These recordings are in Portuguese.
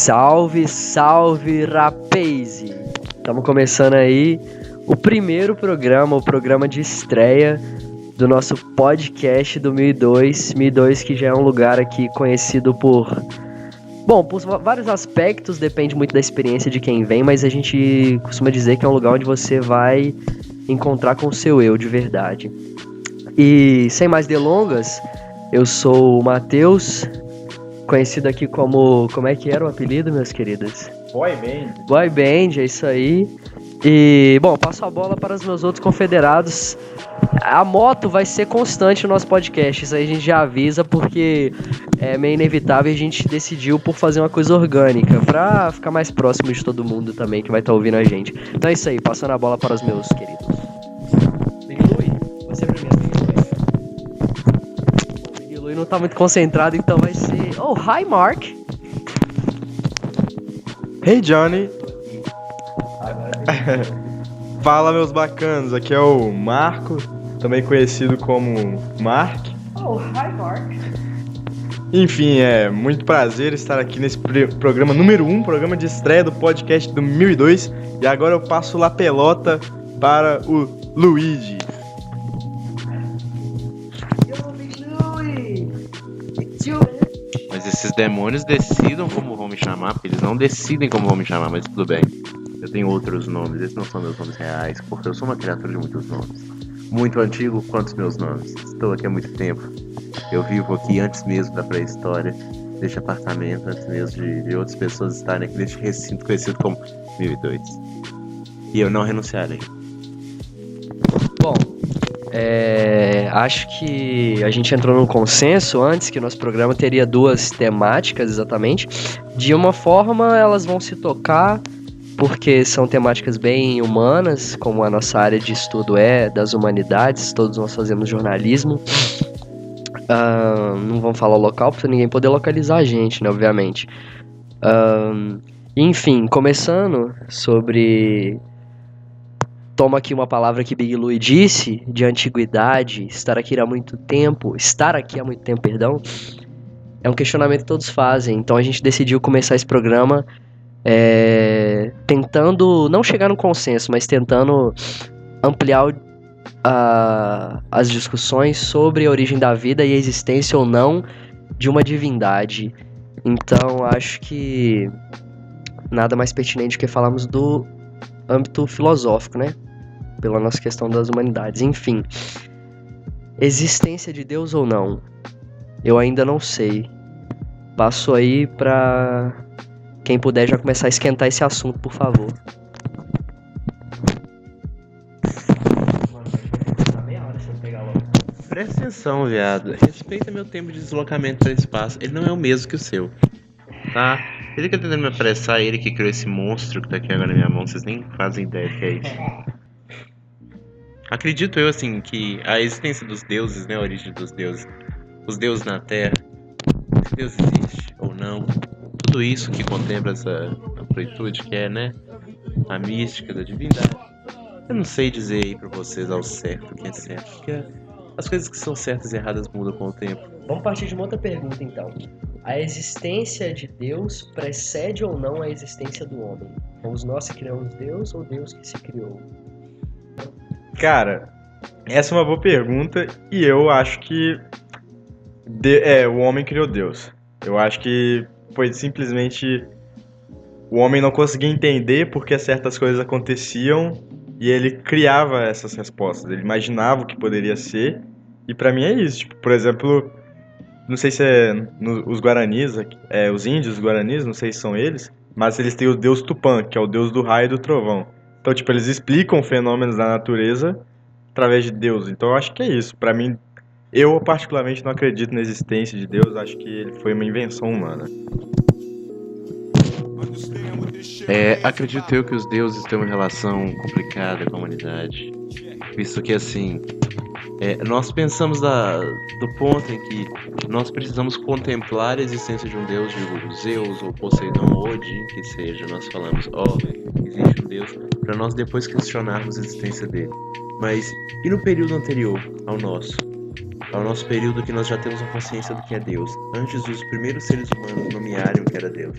Salve, salve, rapaz! Estamos começando aí o primeiro programa, o programa de estreia do nosso podcast do 1002. 1002 que já é um lugar aqui conhecido por vários aspectos, depende muito da experiência de quem vem, mas a gente costuma dizer que é um lugar onde você vai encontrar com o seu eu de verdade. E sem mais delongas, eu sou o Matheus, conhecido aqui como é que era o apelido, meus queridos? Boy Band. Boy Band, é isso aí. E, passo a bola para os meus outros confederados. A moto vai ser constante no nosso podcast, isso aí a gente já avisa, porque é meio inevitável e a gente decidiu por fazer uma coisa orgânica, pra ficar mais próximo de todo mundo também que vai estar ouvindo a gente. Então é isso aí, passando a bola para os meus queridos. Big Louie, você primeiro, Big Louie não tá muito concentrado, então vai ser... Oh, hi Mark! Hey Johnny! Fala, meus bacanos, aqui é o Marco, também conhecido como Mark. Oh, hi Mark! Enfim, é muito prazer estar aqui nesse programa número 1, programa de estreia do podcast do 1002. E agora eu passo a pelota para o Luigi. Mas esses demônios decidam como vão me chamar, porque eles não decidem como vão me chamar, mas tudo bem. Eu tenho outros nomes, esses não são meus nomes reais, porque eu sou uma criatura de muitos nomes. Muito antigo quanto os meus nomes. Estou aqui há muito tempo. Eu vivo aqui antes mesmo da pré-história, deste apartamento, antes mesmo de outras pessoas estarem aqui neste recinto conhecido como 1002. E eu não renunciarei. Bom, acho que a gente entrou num consenso antes que o nosso programa teria duas temáticas exatamente. De uma forma, elas vão se tocar porque são temáticas bem humanas, como a nossa área de estudo é das humanidades, todos nós fazemos jornalismo. Não vamos falar o local para ninguém poder localizar a gente, né, obviamente. Enfim, começando sobre... Toma aqui uma palavra que Big Louie disse, de antiguidade, estar aqui há muito tempo, perdão, é um questionamento que todos fazem. Então a gente decidiu começar esse programa tentando, não chegar no consenso, mas tentando ampliar as discussões sobre a origem da vida e a existência ou não de uma divindade. Então acho que nada mais pertinente do que falarmos do âmbito filosófico, né? Pela nossa questão das humanidades. Enfim, existência de Deus ou não? Eu ainda não sei. Passo aí pra quem puder já começar a esquentar esse assunto, por favor. Presta atenção, viado. Respeita meu tempo de deslocamento para espaço. Ele não é o mesmo que o seu, tá? Ele que tá tentando me apressar, ele que criou esse monstro que tá aqui agora na minha mão. Vocês nem fazem ideia do que é isso. Acredito eu, assim, que a existência dos deuses, né? A origem dos deuses. Os deuses na Terra. Se Deus existe ou não. Tudo isso que contempla essa amplitude que é, né? A mística da divindade. Eu não sei dizer aí pra vocês ao certo o que é certo. Porque as coisas que são certas e erradas mudam com o tempo. Vamos partir de uma outra pergunta, então. A existência de Deus precede ou não a existência do homem? Fomos nós que criamos Deus ou Deus que se criou? Cara, essa é uma boa pergunta e eu acho que o homem criou Deus. Eu acho que foi simplesmente o homem não conseguia entender porque certas coisas aconteciam e ele criava essas respostas. Ele imaginava o que poderia ser e pra mim é isso. Tipo, por exemplo, não sei se os Guaranis, os índios Guaranis, não sei se são eles, mas eles têm o deus Tupã, que é o deus do raio e do trovão. Então, tipo, eles explicam fenômenos da natureza através de Deus. Então, eu acho que é isso. Pra mim, eu particularmente não acredito na existência de Deus. Acho que ele foi uma invenção humana. Acredito eu que os deuses têm uma relação complicada com a humanidade. Visto que, assim, nós pensamos do ponto em que nós precisamos contemplar a existência de um deus, de Zeus ou Poseidon ou Odin, que seja. Nós falamos, existe um deus, para nós depois questionarmos a existência dele. Mas e no período anterior ao nosso período que nós já temos a consciência do que é Deus, antes dos primeiros seres humanos nomearem o que era Deus?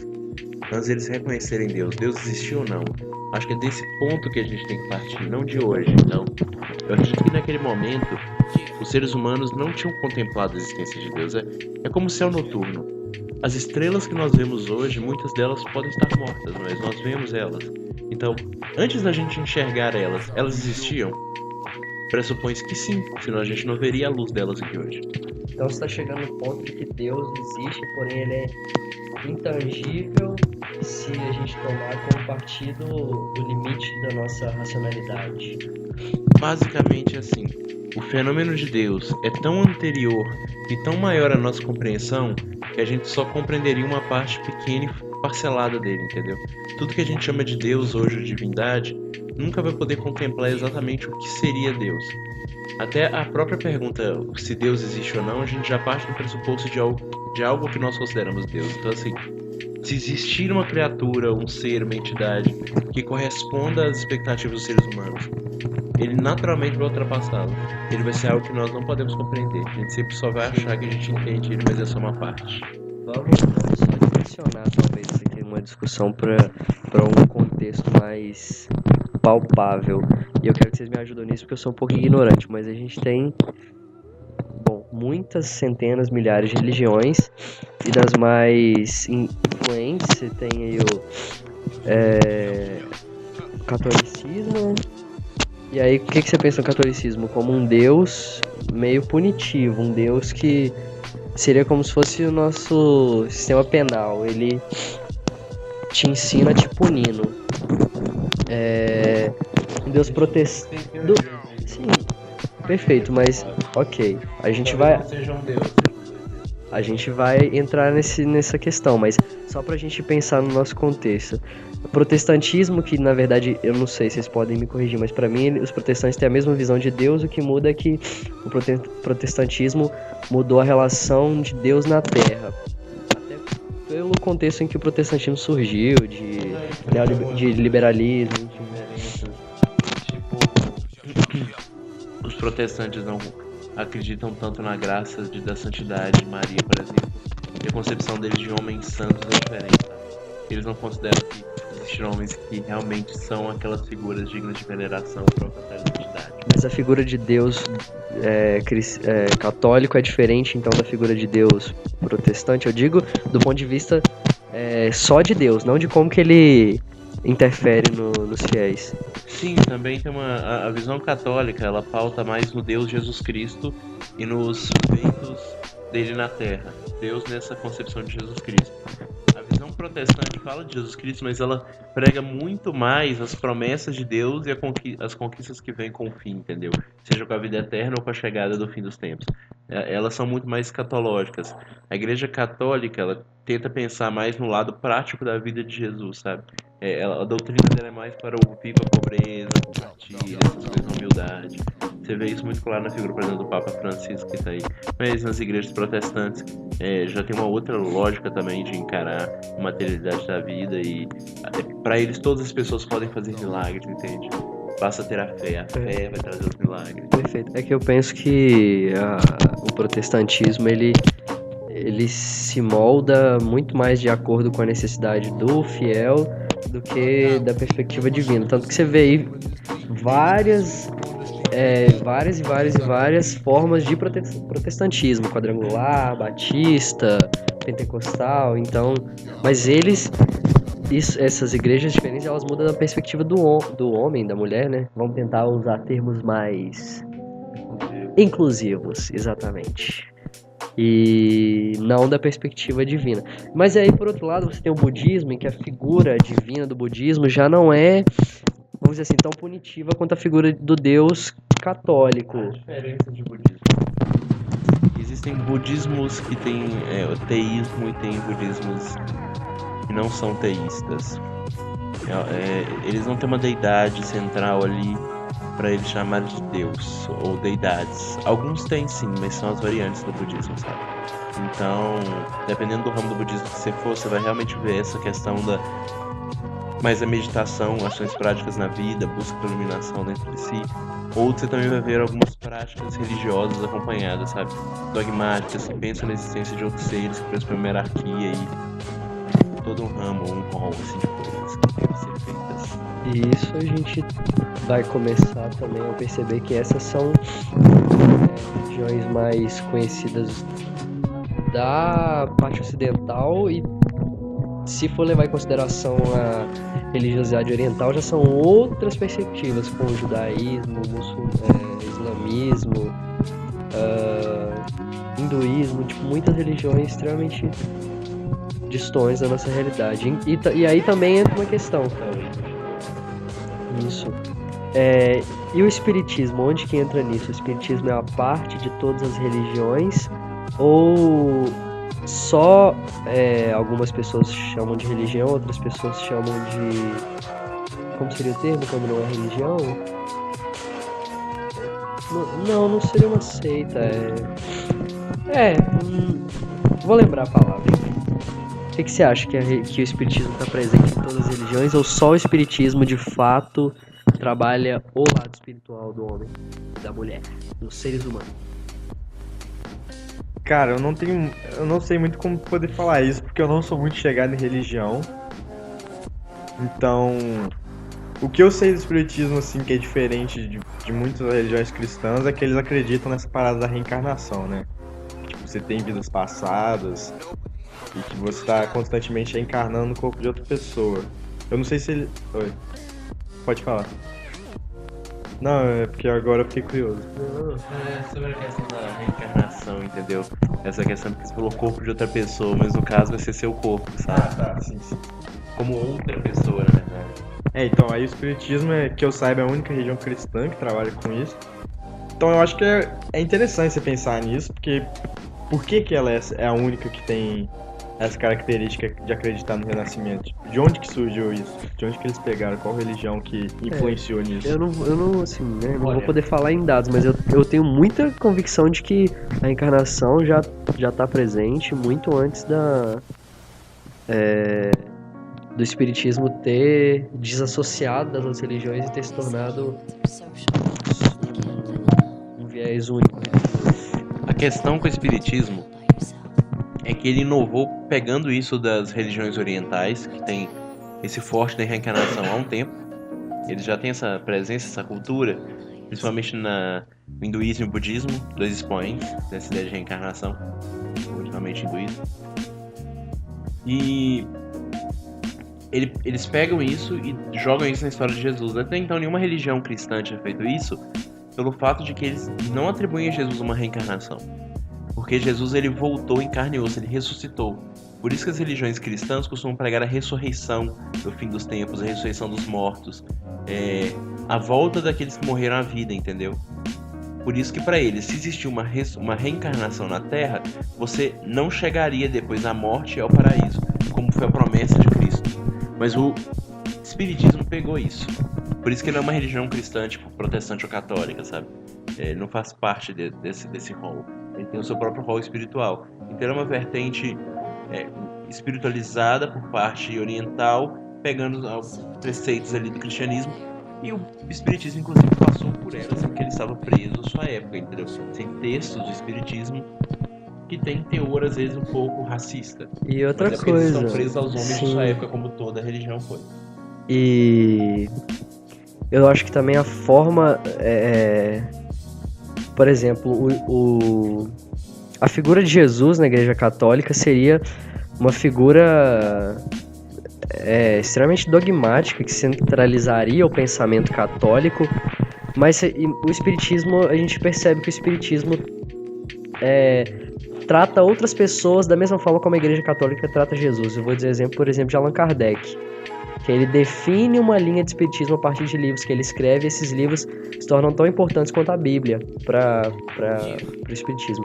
antes deles reconhecerem Deus. Deus existiu ou não? Acho que é desse ponto que a gente tem que partir, não de hoje. Então, eu acredito que naquele momento os seres humanos não tinham contemplado a existência de Deus. É como o céu noturno. As estrelas que nós vemos hoje, muitas delas podem estar mortas, mas nós vemos elas. Então, antes da gente enxergar elas existiam? Pressupõe-se que sim, senão a gente não veria a luz delas aqui hoje. Então você está chegando no ponto de que Deus existe, porém ele é intangível se a gente tomar como partido do limite da nossa racionalidade. Basicamente assim, o fenômeno de Deus é tão anterior e tão maior à nossa compreensão que a gente só compreenderia uma parte pequena e parcelada dele, entendeu? Tudo que a gente chama de Deus hoje, de divindade, nunca vai poder contemplar exatamente o que seria Deus. Até a própria pergunta se Deus existe ou não, a gente já parte do pressuposto de algo que nós consideramos Deus. Então assim, se existir uma criatura, um ser, uma entidade que corresponda às expectativas dos seres humanos, ele naturalmente vai ultrapassá-lo. Ele vai ser algo que nós não podemos compreender. A gente sempre só vai achar que a gente entende ele, mas é só uma parte. Vamos só direcionar talvez isso aqui uma discussão para um contexto mais palpável. E eu quero que vocês me ajudem nisso porque eu sou um pouco ignorante, mas a gente tem, muitas centenas, milhares de religiões, e das mais influentes você tem aí o catolicismo. E aí, o que você pensa no catolicismo? Como um Deus meio punitivo, um Deus que seria como se fosse o nosso sistema penal. Ele te ensina te punindo. Um Deus protestante. Sim, perfeito, mas ok. A gente vai entrar nessa questão, mas só pra gente pensar no nosso contexto. O protestantismo, que na verdade, eu não sei se vocês podem me corrigir, mas pra mim os protestantes têm a mesma visão de Deus. O que muda é que o protestantismo mudou a relação de Deus na Terra. Até pelo contexto em que o protestantismo surgiu, de liberalismo. Os protestantes não acreditam tanto na graça da santidade de Maria, por exemplo. E a concepção deles de homens santos é diferente. Eles não consideram que existem homens que realmente são aquelas figuras dignas de veneração para alcançar a santidade. Mas a figura de Deus católico é diferente então da figura de Deus protestante. Eu digo do ponto de vista só de Deus, não de como que ele interfere nos fiéis. Sim, também tem a visão católica, ela pauta mais no Deus Jesus Cristo e nos feitos dele na Terra. Deus nessa concepção de Jesus Cristo. A visão protestante fala de Jesus Cristo, mas ela prega muito mais as promessas de Deus e as conquistas que vêm com o fim, entendeu? Seja com a vida eterna ou com a chegada do fim dos tempos. Elas são muito mais escatológicas. A Igreja Católica, ela tenta pensar mais no lado prático da vida de Jesus, sabe? A doutrina dela é mais para o viva a pobreza, compartilha, essas coisas, a humildade. Você vê isso muito claro na figura, por exemplo, do Papa Francisco, que está aí. Mas nas igrejas protestantes já tem uma outra lógica também de encarar a materialidade da vida e para eles todas as pessoas podem fazer milagres, entende? Basta ter a fé vai trazer os milagres. Perfeito. É que eu penso que o protestantismo ele se molda muito mais de acordo com a necessidade do fiel do que da perspectiva divina. Tanto que você vê aí várias formas de protestantismo, quadrangular, batista, pentecostal. Então, mas essas igrejas diferentes, elas mudam da perspectiva do homem, da mulher, né? Vamos tentar usar termos mais inclusivos, exatamente. E não da perspectiva divina. Mas aí, por outro lado, você tem o budismo, em que a figura divina do budismo já não é, vamos dizer assim, tão punitiva quanto a figura do Deus católico. A diferença de budismo. Existem budismos que têm teísmo e tem budismos que não são teístas. Eles não têm uma deidade central ali para eles chamarem de Deus ou deidades. Alguns têm sim, mas são as variantes do budismo, sabe? Então, dependendo do ramo do budismo que você for, você vai realmente ver essa questão mais a meditação, ações práticas na vida, busca por iluminação dentro de si. Ou você também vai ver algumas práticas religiosas acompanhadas, sabe? Dogmáticas, que pensam na existência de outros seres, que pressupõem uma hierarquia todo um ramo, um rol assim, de coisas que devem ser feitas. E isso a gente vai começar também a perceber que essas são regiões mais conhecidas da parte ocidental, e se for levar em consideração a religiosidade oriental, já são outras perspectivas, como o judaísmo, islamismo, hinduísmo, tipo, muitas religiões extremamente distantes da nossa realidade. E aí também entra uma questão. Isso. E o espiritismo, onde que entra nisso? O espiritismo é a parte de todas as religiões, ou só algumas pessoas chamam de religião, outras pessoas chamam de... Como seria o termo quando não é religião? Não seria uma seita. Vou lembrar a palavra. O que você acha? Que o espiritismo está presente em todas as religiões, ou só o espiritismo de fato trabalha o lado espiritual do homem, da mulher, dos seres humanos? Cara, eu não sei muito como poder falar isso, porque eu não sou muito chegado em religião. Então, o que eu sei do espiritismo, assim, que é diferente de muitas religiões cristãs, é que eles acreditam nessa parada da reencarnação, né? Tipo, você tem vidas passadas e que você tá constantemente reencarnando no corpo de outra pessoa. Eu não sei se ele... Oi. Pode falar. Não, é porque agora eu fiquei curioso. Sobre a questão da reencarnação, entendeu? Essa questão que você falou corpo de outra pessoa, mas no caso vai ser seu corpo, sabe? Tá, sim. Como outra pessoa, na verdade. Então, aí o espiritismo, que eu saiba, é a única religião cristã que trabalha com isso. Então eu acho que é interessante você pensar nisso, porque por que ela é a única que tem essa característica de acreditar no renascimento? De onde que surgiu isso? De onde que eles pegaram? Qual religião que influenciou nisso? Eu não assim, né, não vou poder falar em dados, mas eu tenho muita convicção de que a encarnação já tá presente muito antes do espiritismo ter desassociado das outras religiões e ter se tornado um viés único. A questão com o espiritismo é que ele inovou pegando isso das religiões orientais, que tem esse forte da reencarnação há um tempo. Eles já têm essa presença, essa cultura, principalmente no hinduísmo e budismo, dois expoentes dessa ideia de reencarnação, originalmente hinduísmo. E eles pegam isso e jogam isso na história de Jesus. Até então nenhuma religião cristã tinha feito isso, pelo fato de que eles não atribuem a Jesus uma reencarnação. Porque Jesus ele voltou em carne e osso, ele ressuscitou. Por isso que as religiões cristãs costumam pregar a ressurreição do fim dos tempos, a ressurreição dos mortos, a volta daqueles que morreram à vida, entendeu? Por isso que para eles, se existir uma reencarnação na Terra, você não chegaria depois da morte ao paraíso, como foi a promessa de Cristo. Mas o espiritismo pegou isso. Por isso que ele é uma religião cristã, tipo protestante ou católica, sabe? Ele não faz parte desse rol. Ele tem o seu próprio rol espiritual. Então é uma vertente espiritualizada por parte oriental, pegando os preceitos ali do cristianismo. E o espiritismo, inclusive, passou por elas, porque ele estava preso à sua época, entendeu? Tem textos do espiritismo que tem teor, às vezes, um pouco racista. E outra mas coisa... eles estão presos aos homens de sua época, como toda a religião foi. E eu acho que também a forma... Por exemplo, a figura de Jesus na Igreja Católica seria uma figura extremamente dogmática, que centralizaria o pensamento católico, mas o Espiritismo, a gente percebe que o Espiritismo trata outras pessoas da mesma forma como a Igreja Católica trata Jesus. Eu vou dizer por exemplo, de Allan Kardec, que ele define uma linha de espiritismo a partir de livros que ele escreve, e esses livros se tornam tão importantes quanto a Bíblia para o espiritismo.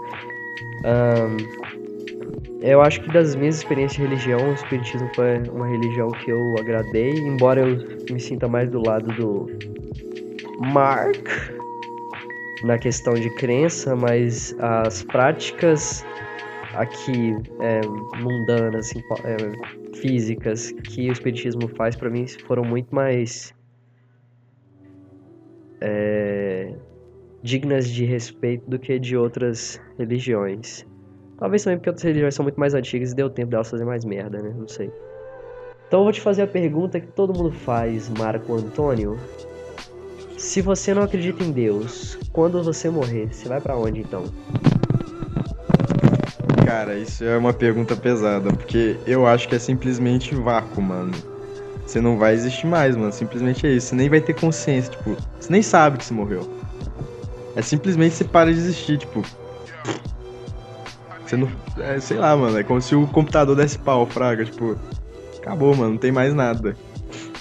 Eu acho que das minhas experiências de religião, o espiritismo foi uma religião que eu agradei, embora eu me sinta mais do lado do Mark na questão de crença, mas as práticas aqui mundanas, assim, físicas que o espiritismo faz, para mim, foram muito mais dignas de respeito do que de outras religiões. Talvez também porque outras religiões são muito mais antigas e deu tempo delas fazer mais merda, né? Não sei. Então eu vou te fazer a pergunta que todo mundo faz, Marco Antônio. Se você não acredita em Deus, quando você morrer, você vai pra onde então? Cara, isso é uma pergunta pesada, porque eu acho que é simplesmente vácuo, mano. Você não vai existir mais, mano. Simplesmente é isso. Você nem vai ter consciência, tipo, você nem sabe que você morreu. É simplesmente você para de existir, tipo. Você não. Sei lá, mano. É como se o computador desse pau, fraga, tipo. Acabou, mano. Não tem mais nada.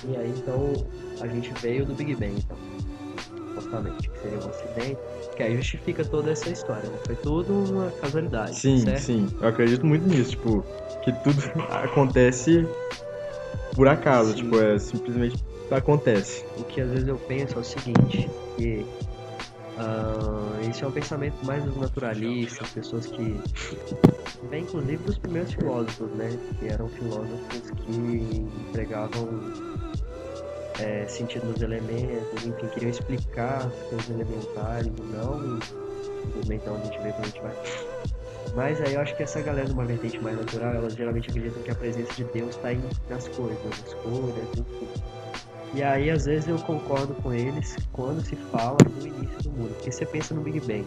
E aí então a gente veio do Big Bang, então. Supostamente, que seria um acidente. Que aí justifica toda essa história, né? Foi tudo uma casualidade, Sim, certo? sim. Eu acredito muito nisso, tipo, que tudo acontece por acaso, Sim. tipo, simplesmente acontece. O que às vezes eu penso é o seguinte, que esse é um pensamento mais dos naturalistas, pessoas que vem inclusive dos primeiros filósofos, né? Que eram filósofos que empregavam sentido nos elementos, enfim, queriam explicar as coisas elementares, não simplesmente onde a gente vê quando a gente vai. Mas aí eu acho que essa galera de uma vertente mais natural, elas geralmente acreditam que a presença de Deus está nas coisas, nas escolhas, enfim. E aí às vezes eu concordo com eles quando se fala do início do mundo, porque você pensa no Big Bang.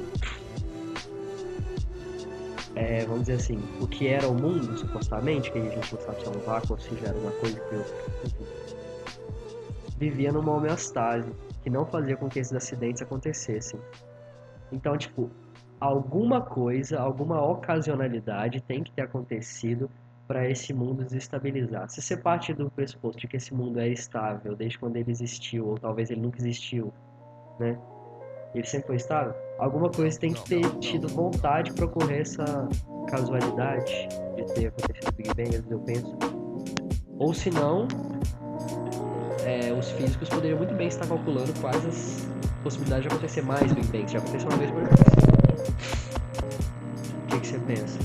Vamos dizer assim, o que era o mundo, supostamente, que a gente não sabe se é um vácuo ou se já era uma coisa que enfim, vivia numa homeostase, que não fazia com que esses acidentes acontecessem. Então, tipo, alguma coisa, alguma ocasionalidade tem que ter acontecido para esse mundo desestabilizar. Se você parte do pressuposto de que esse mundo é estável desde quando ele existiu, ou talvez ele nunca existiu, né? Ele sempre foi estável, alguma coisa tem que ter tido vontade para ocorrer essa casualidade de ter acontecido o Big Bang, às vezes eu penso. Ou se não, os físicos poderiam muito bem estar calculando quais as possibilidades de acontecer mais Big Bang. Já aconteceu uma vez por vez. O que você pensa?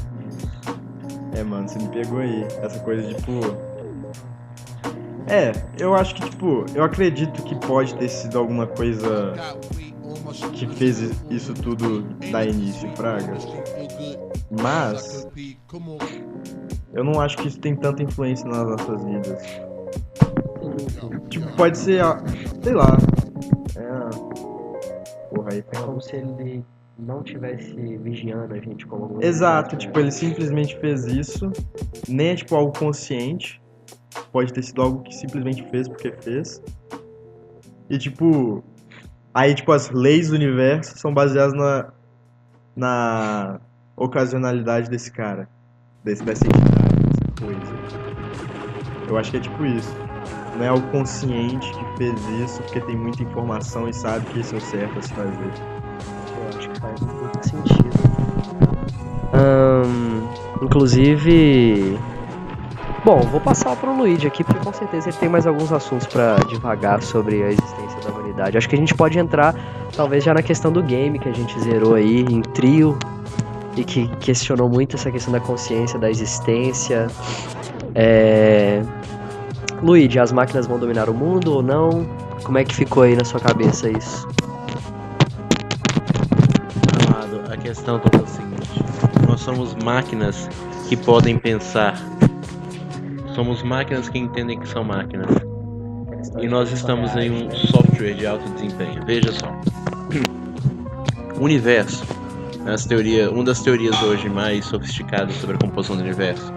Mano, você me pegou aí. Essa coisa, tipo. Eu acho que, tipo, eu acredito que pode ter sido alguma coisa que fez isso tudo dar início, fraga. Mas eu não acho que isso tem tanta influência nas nossas vidas. Tipo, pode ser, sei lá. Porra, aí É como se ele não tivesse vigiando a gente como... Exato, tipo, ele simplesmente fez isso. Nem é, tipo, algo consciente. Pode ter sido algo que simplesmente fez porque fez. E, tipo... Aí, tipo, as leis do universo são baseadas na ocasionalidade desse cara. Dessa entidade, dessa coisa. Eu acho que é tipo isso. Não é algo consciente que fez isso porque tem muita informação e sabe que isso é o certo a se fazer. Eu acho que faz muito sentido. Inclusive... Bom, vou passar pro Luigi aqui, porque com certeza ele tem mais alguns assuntos pra divagar sobre a existência da humanidade. Acho que a gente pode entrar, talvez, já na questão do game, que a gente zerou aí em trio, e que questionou muito essa questão da consciência, da existência. Luigi, as máquinas vão dominar o mundo ou não? Como é que ficou aí na sua cabeça isso? Amado, a questão toda é o seguinte: nós somos máquinas que podem pensar. Somos máquinas que entendem que são máquinas. E nós estamos em um software de alto desempenho. Veja só. O universo, uma das teorias hoje mais sofisticadas sobre a composição do universo,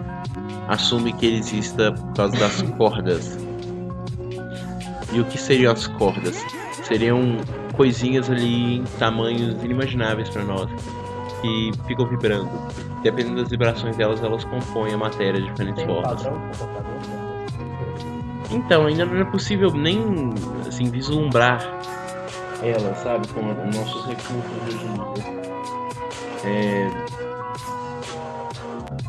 assume que ele exista por causa das cordas. E o que seriam as cordas? Seriam coisinhas ali em tamanhos inimagináveis para nós, que ficam vibrando. Dependendo das vibrações delas, elas compõem a matéria de diferentes formas. Então, ainda não é possível nem assim, vislumbrar ela, sabe, com os nossos recursos hoje em dia.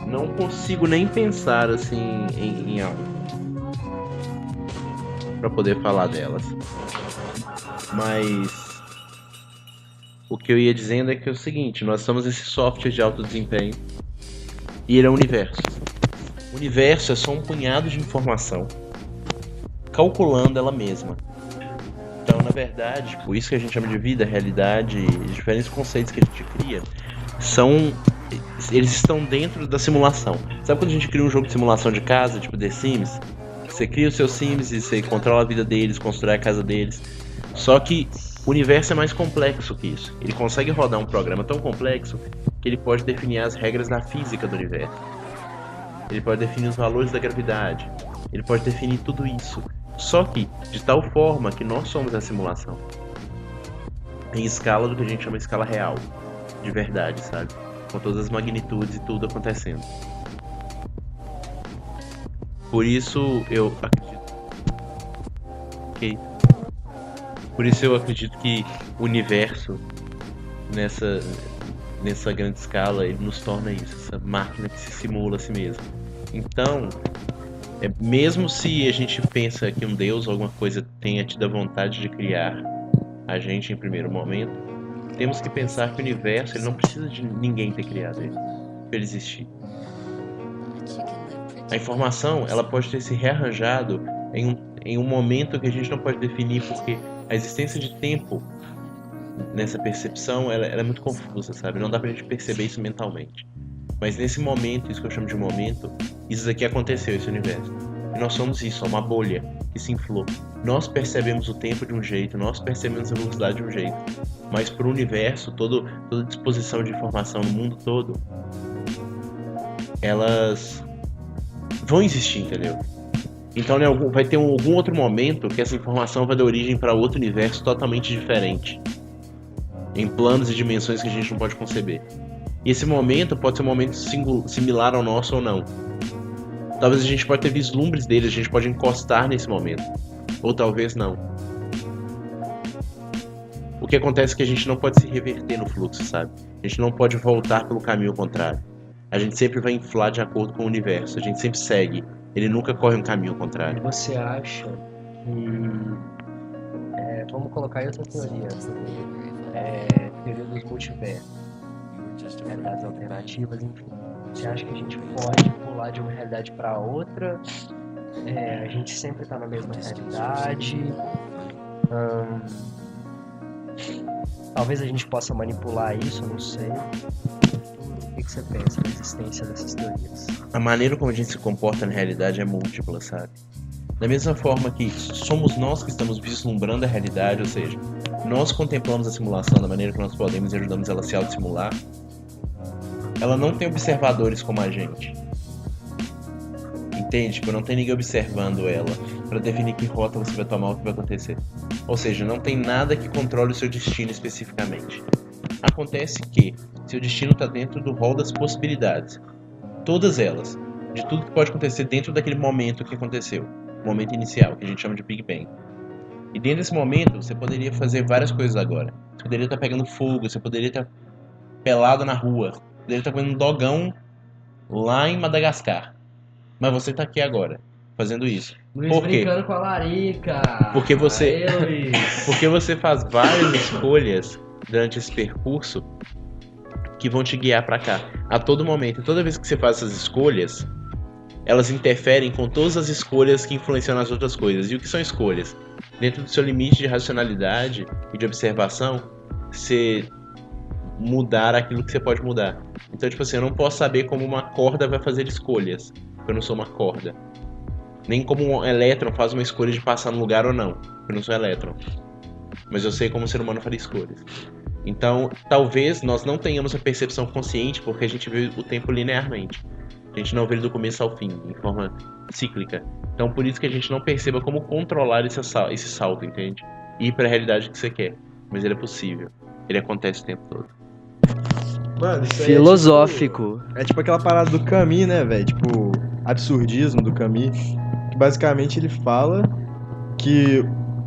Não consigo nem pensar assim em algo para poder falar delas. Mas o que eu ia dizendo é que é o seguinte: nós somos esse software de alto desempenho e ele é o universo. O universo é só um punhado de informação calculando ela mesma. Então, na verdade, por isso que a gente chama de vida, realidade, os diferentes conceitos que a gente cria eles estão dentro da simulação. Sabe quando a gente cria um jogo de simulação de casa, tipo The Sims? Você cria os seus Sims e você controla a vida deles, constrói a casa deles. Só que o universo é mais complexo que isso. Ele consegue rodar um programa tão complexo que ele pode definir as regras da física do universo. Ele pode definir os valores da gravidade. Ele pode definir tudo isso. Só que de tal forma que nós somos a simulação. Em escala do que a gente chama de escala real. De verdade, sabe? Com todas as magnitudes e tudo acontecendo. Por isso eu acredito. Ok. Por isso eu acredito que o universo, nessa grande escala, ele nos torna isso, essa máquina que se simula a si mesma. Então, mesmo se a gente pensa que um Deus ou alguma coisa tenha tido a vontade de criar a gente em primeiro momento, temos que pensar que o universo ele não precisa de ninguém ter criado ele para ele existir. A informação ela pode ter se rearranjado em um momento que a gente não pode definir, porque a existência de tempo nessa percepção ela é muito confusa, sabe? Não dá pra gente perceber isso mentalmente. Mas nesse momento, isso que eu chamo de momento, isso aqui aconteceu, esse universo. E nós somos isso, uma bolha que se inflou. Nós percebemos o tempo de um jeito, nós percebemos a velocidade de um jeito. Mas pro universo, toda disposição de informação no mundo todo, elas vão existir, entendeu? Então vai ter algum outro momento que essa informação vai dar origem para outro universo totalmente diferente. Em planos e dimensões que a gente não pode conceber. E esse momento pode ser um momento similar ao nosso ou não. Talvez a gente pode ter vislumbres dele, a gente pode encostar nesse momento. Ou talvez não. O que acontece é que a gente não pode se reverter no fluxo, sabe? A gente não pode voltar pelo caminho contrário. A gente sempre vai inflar de acordo com o universo. A gente sempre segue. Ele nunca corre um caminho contrário. Você acha que... vamos colocar aí outra teoria. Teoria dos multiversos. Realidades alternativas, enfim. Você acha que a gente pode pular de uma realidade para outra? A gente sempre está na mesma realidade? Talvez a gente possa manipular isso, eu não sei. O que você pensa da existência dessas teorias? A maneira como a gente se comporta na realidade é múltipla, sabe? Da mesma forma que somos nós que estamos vislumbrando a realidade, ou seja, nós contemplamos a simulação da maneira que nós podemos e ajudamos ela a se auto-simular, ela não tem observadores como a gente. Entende? Tipo, não tem ninguém observando ela para definir que rota você vai tomar, o que vai acontecer. Ou seja, não tem nada que controle o seu destino especificamente. Acontece que seu destino está dentro do rol das possibilidades. Todas elas. De tudo que pode acontecer dentro daquele momento que aconteceu. O momento inicial, que a gente chama de Big Bang. E dentro desse momento, você poderia fazer várias coisas agora. Você poderia estar pegando fogo, você poderia estar pelado na rua. Você poderia estar comendo um dogão lá em Madagascar. Mas você está aqui agora, fazendo isso. Luiz Por quê? brincando com a larica. Porque você... Aê, Luiz. Porque você faz várias escolhas durante esse percurso que vão te guiar pra cá. A todo momento, toda vez que você faz essas escolhas, elas interferem com todas as escolhas que influenciam nas outras coisas. E o que são escolhas? Dentro do seu limite de racionalidade e de observação, você mudar aquilo que você pode mudar. Então, tipo assim, eu não posso saber como uma corda vai fazer escolhas, porque eu não sou uma corda. Nem como um elétron faz uma escolha de passar no lugar ou não, porque eu não sou elétron. Mas eu sei como o ser humano faria escolhas. Então, talvez nós não tenhamos a percepção consciente, porque a gente vê o tempo linearmente. A gente não vê ele do começo ao fim, em forma cíclica. Então, por isso que a gente não perceba como controlar esse salto, entende? Ir para a realidade que você quer. Mas ele é possível. Ele acontece o tempo todo. Mano, isso Filosófico. É tipo aquela parada do Camus, né, velho? Tipo, absurdismo do Camus. Que basicamente ele fala que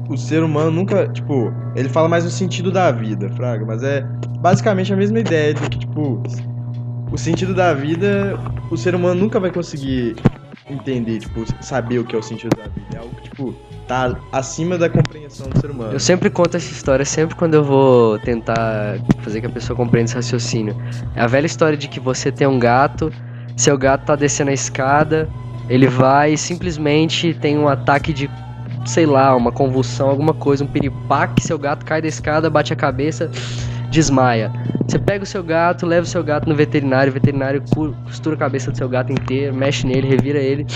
o ser humano nunca, tipo, ele fala mais no sentido da vida, fraga, mas é basicamente a mesma ideia de que, tipo, o sentido da vida, o ser humano nunca vai conseguir entender, tipo, saber o que é o sentido da vida. É algo que, tipo, tá acima da compreensão do ser humano. Eu sempre conto essa história, sempre quando eu vou tentar fazer que a pessoa compreenda esse raciocínio. É a velha história de que você tem um gato, seu gato tá descendo a escada, ele vai e simplesmente tem um ataque de, sei lá, uma convulsão, alguma coisa, um piripaque, seu gato cai da escada, bate a cabeça, desmaia. Você pega o seu gato, leva o seu gato no veterinário, o veterinário costura a cabeça do seu gato inteiro, mexe nele, revira ele.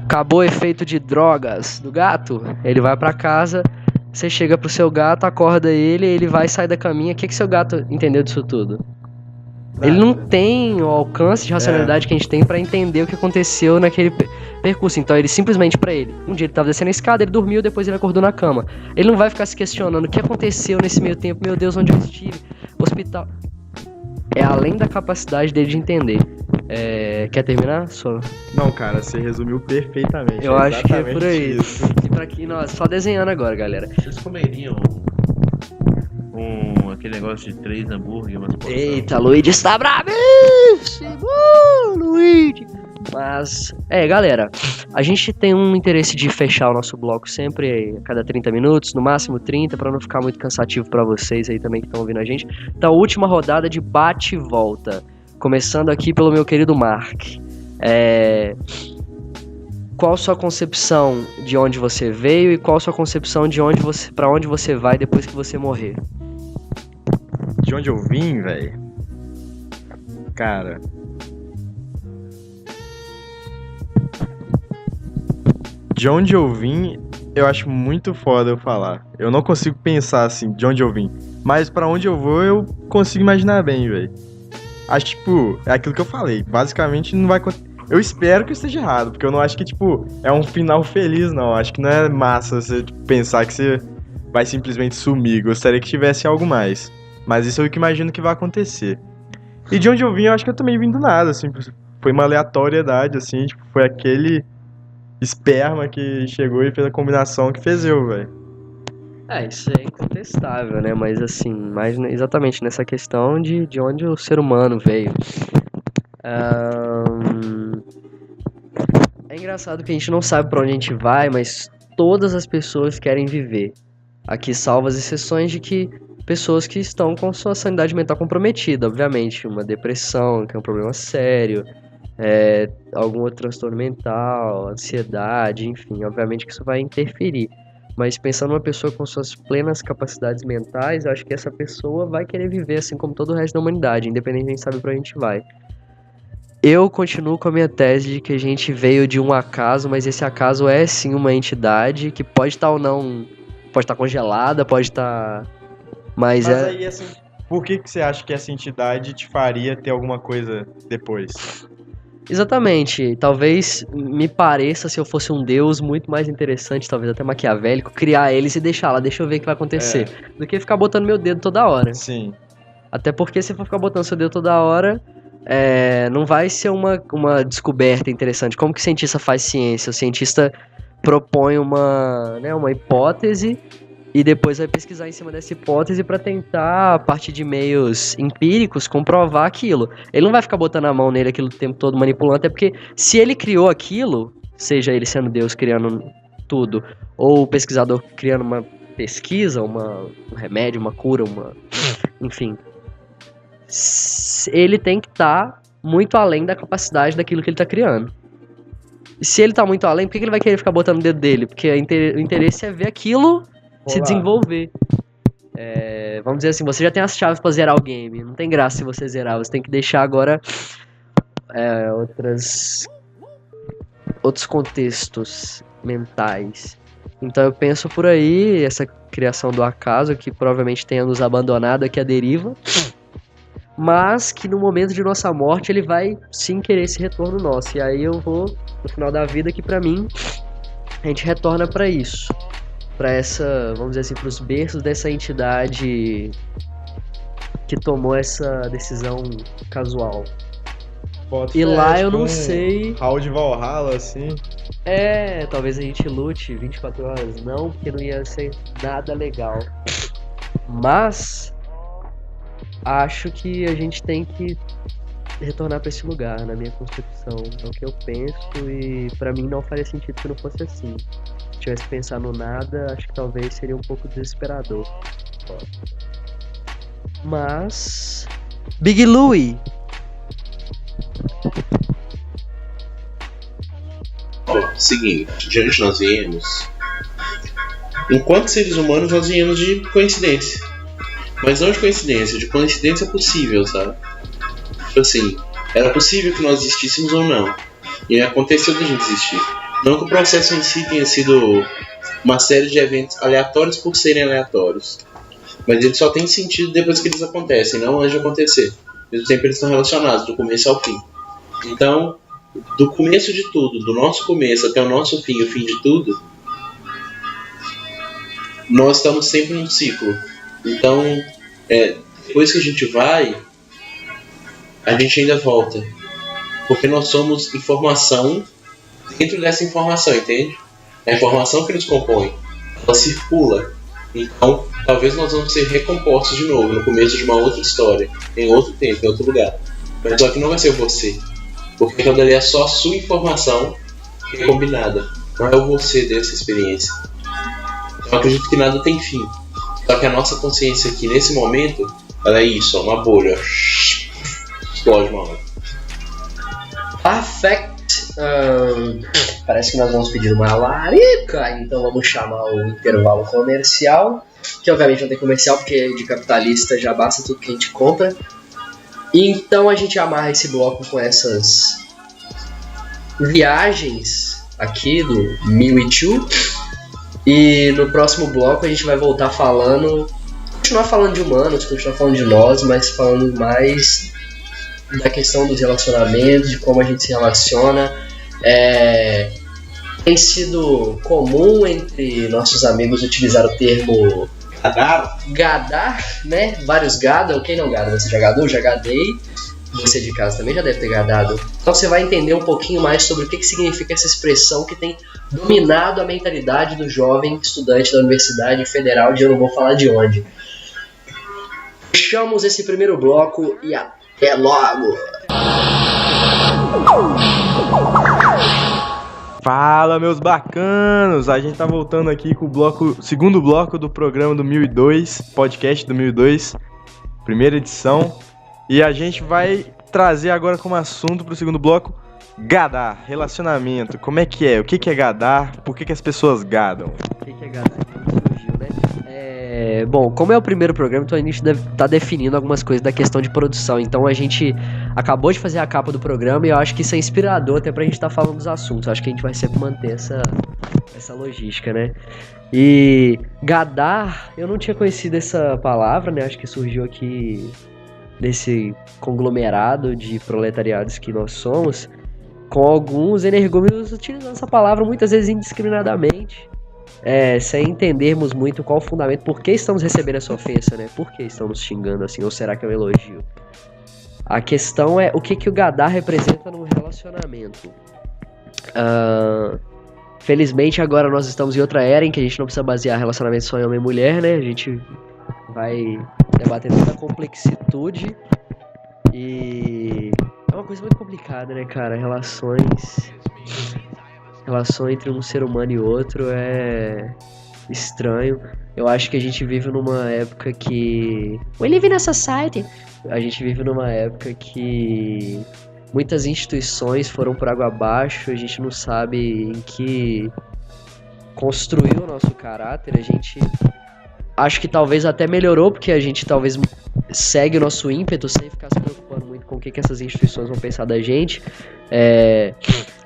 Acabou o efeito de drogas do gato, ele vai pra casa, você chega pro seu gato, acorda ele vai sair da caminha. O que seu gato entendeu disso tudo? Ele não tem o alcance de racionalidade que a gente tem pra entender o que aconteceu naquele percurso. Então ele simplesmente pra ele, um dia ele tava descendo a escada, ele dormiu, depois ele acordou na cama. Ele não vai ficar se questionando o que aconteceu nesse meio tempo, meu Deus, onde eu estive, hospital. É além da capacidade dele de entender. Quer terminar? Não, cara, você resumiu perfeitamente. Eu acho que é por aí. E pra aqui, nós só desenhando agora, galera. Vocês comeriam aquele negócio de 3 hambúrguer, umas porções? Eita, Luigi está bravíssimo! Luigi! Mas, galera, a gente tem um interesse de fechar o nosso bloco sempre a cada 30 minutos, no máximo 30, pra não ficar muito cansativo pra vocês aí também que estão ouvindo a gente. Então, última rodada de bate e volta. Começando aqui pelo meu querido Mark. Qual sua concepção de onde você veio e qual sua concepção de pra onde você vai depois que você morrer? De onde eu vim, velho? Cara... De onde eu vim, eu acho muito foda eu falar. Eu não consigo pensar assim, de onde eu vim. Mas pra onde eu vou, eu consigo imaginar bem, velho. Acho, tipo, é aquilo que eu falei. Basicamente, não vai... Eu espero que eu esteja errado, porque eu não acho que, tipo, é um final feliz, não. Acho que não é massa você pensar que você vai simplesmente sumir. Gostaria que tivesse algo mais. Mas isso é o que imagino que vai acontecer. E de onde eu vim, eu acho que eu também vim do nada, assim. Foi uma aleatoriedade, assim, tipo, foi aquele... esperma que chegou e fez a combinação que fez eu, velho. Isso é incontestável, né? Mas assim, mais exatamente nessa questão de onde o ser humano veio. É engraçado que a gente não sabe pra onde a gente vai, mas todas as pessoas querem viver. Aqui salvo as exceções de que pessoas que estão com sua sanidade mental comprometida, obviamente. Uma depressão, que é um problema sério. Algum outro transtorno mental, ansiedade, enfim, obviamente que isso vai interferir. Mas pensando numa pessoa com suas plenas capacidades mentais, eu acho que essa pessoa vai querer viver assim como todo o resto da humanidade, independente de a gente sabe pra onde a gente vai. Eu continuo com a minha tese de que a gente veio de um acaso, mas esse acaso é sim uma entidade que pode estar ou não, pode estar congelada, pode estar... Mas aí, assim, por que você acha que essa entidade te faria ter alguma coisa depois? Exatamente, talvez me pareça, se eu fosse um deus, muito mais interessante, talvez até maquiavélico, criar eles e deixar lá, deixa eu ver o que vai acontecer, do que ficar botando meu dedo toda hora. Sim. Até porque se for ficar botando seu dedo toda hora, não vai ser uma descoberta interessante. Como que o cientista faz ciência? O cientista propõe uma hipótese e depois vai pesquisar em cima dessa hipótese para tentar, a partir de meios empíricos, comprovar aquilo. Ele não vai ficar botando a mão nele aquilo o tempo todo, manipulando, até porque se ele criou aquilo, seja ele sendo Deus criando tudo, ou o pesquisador criando uma pesquisa, um remédio, uma cura, enfim, ele tem que estar muito além da capacidade daquilo que ele está criando. E se ele está muito além, por que ele vai querer ficar botando o dedo dele? Porque o interesse é ver aquilo se desenvolver. Vamos dizer assim, você já tem as chaves pra zerar o game. Não tem graça se você zerar. Você tem que deixar agora outros contextos mentais. Então eu penso por aí, essa criação do acaso, que provavelmente tenha nos abandonado aqui à deriva, mas que no momento de nossa morte ele vai sim querer esse retorno nosso. E aí eu vou, no final da vida, que pra mim a gente retorna pra isso. Pra essa, vamos dizer assim, pros berços dessa entidade que tomou essa decisão casual. E lá eu não sei... Hall de Valhalla, assim. Talvez a gente lute 24 horas, não, porque não ia ser nada legal. Mas acho que a gente tem que retornar pra esse lugar, na minha concepção. É o que eu penso e pra mim não faria sentido se não fosse assim. Se tivesse que pensar no nada, acho que talvez seria um pouco desesperador. Mas... Big Louie! Bom, seguinte, de onde nós viemos, enquanto seres humanos nós viemos de coincidência. Mas não de coincidência, de coincidência possível, sabe? Tipo assim, era possível que nós existíssemos ou não. E aconteceu da gente existir. Não que o processo em si tenha sido uma série de eventos aleatórios por serem aleatórios, mas eles só têm sentido depois que eles acontecem, não antes de acontecer. Mesmo tempo eles estão relacionados, do começo ao fim. Então, do começo de tudo, do nosso começo até o nosso fim, o fim de tudo, nós estamos sempre num ciclo. Então, depois que a gente vai, a gente ainda volta. Porque nós somos informação dentro dessa informação, entende? A informação que nos compõe, ela circula. Então, talvez nós vamos ser recompostos de novo no começo de uma outra história, em outro tempo, em outro lugar. Mas só que não vai ser você. Porque aquilo ali é só a sua informação que é combinada. Não é o você dessa experiência. Eu acredito que nada tem fim. Só que a nossa consciência aqui, nesse momento, ela é isso, é uma bolha. Explode uma hora. Perfect. Parece que nós vamos pedir uma larica, então vamos chamar o intervalo comercial, que obviamente não tem comercial, porque de capitalista já basta tudo que a gente compra. Então a gente amarra esse bloco com essas viagens aqui do 1002. E no próximo bloco a gente vai voltar continuar falando de humanos, continuar falando de nós, mas falando mais da questão dos relacionamentos, de como a gente se relaciona. Tem sido comum entre nossos amigos utilizar o termo gadar, né? Vários gadam. Quem não gada? Você já gadou? Já gadei. Você de casa também já deve ter gadado. Então você vai entender um pouquinho mais sobre o que significa essa expressão que tem dominado a mentalidade do jovem estudante da Universidade Federal de eu não vou falar de onde. Fechamos esse primeiro bloco e até logo! Fala, meus bacanos! A gente tá voltando aqui com o segundo bloco do programa do 1002, podcast do 1002, primeira edição. E a gente vai trazer agora como assunto pro segundo bloco gadar, relacionamento. Como é que é? O que é gadar? Por que as pessoas gadam? O que é gadar? Surgiu, né? Bom, como é o primeiro programa, então a gente deve estar definindo algumas coisas da questão de produção. Então a gente acabou de fazer a capa do programa e eu acho que isso é inspirador até pra gente estar falando dos assuntos. Eu acho que a gente vai sempre manter essa logística, né? E gadar, eu não tinha conhecido essa palavra, né? Acho que surgiu aqui desse conglomerado de proletariados que nós somos, com alguns energúmenos utilizando essa palavra muitas vezes indiscriminadamente, sem entendermos muito qual o fundamento, por que estamos recebendo essa ofensa, né? Por que estamos xingando assim, ou será que é um elogio? A questão é o que o gadar representa num relacionamento. Felizmente agora nós estamos em outra era em que a gente não precisa basear relacionamento só em homem e mulher, né? A gente vai debater toda a complexitude e é uma coisa muito complicada, né, cara? Relação entre um ser humano e outro é estranho. Eu acho que a gente vive numa época que... We live in a society. A gente vive numa época que muitas instituições foram por água abaixo, a gente não sabe em que construiu o nosso caráter, a gente... Acho que talvez até melhorou, porque a gente talvez segue o nosso ímpeto sem ficar se preocupando muito com o que essas instituições vão pensar da gente.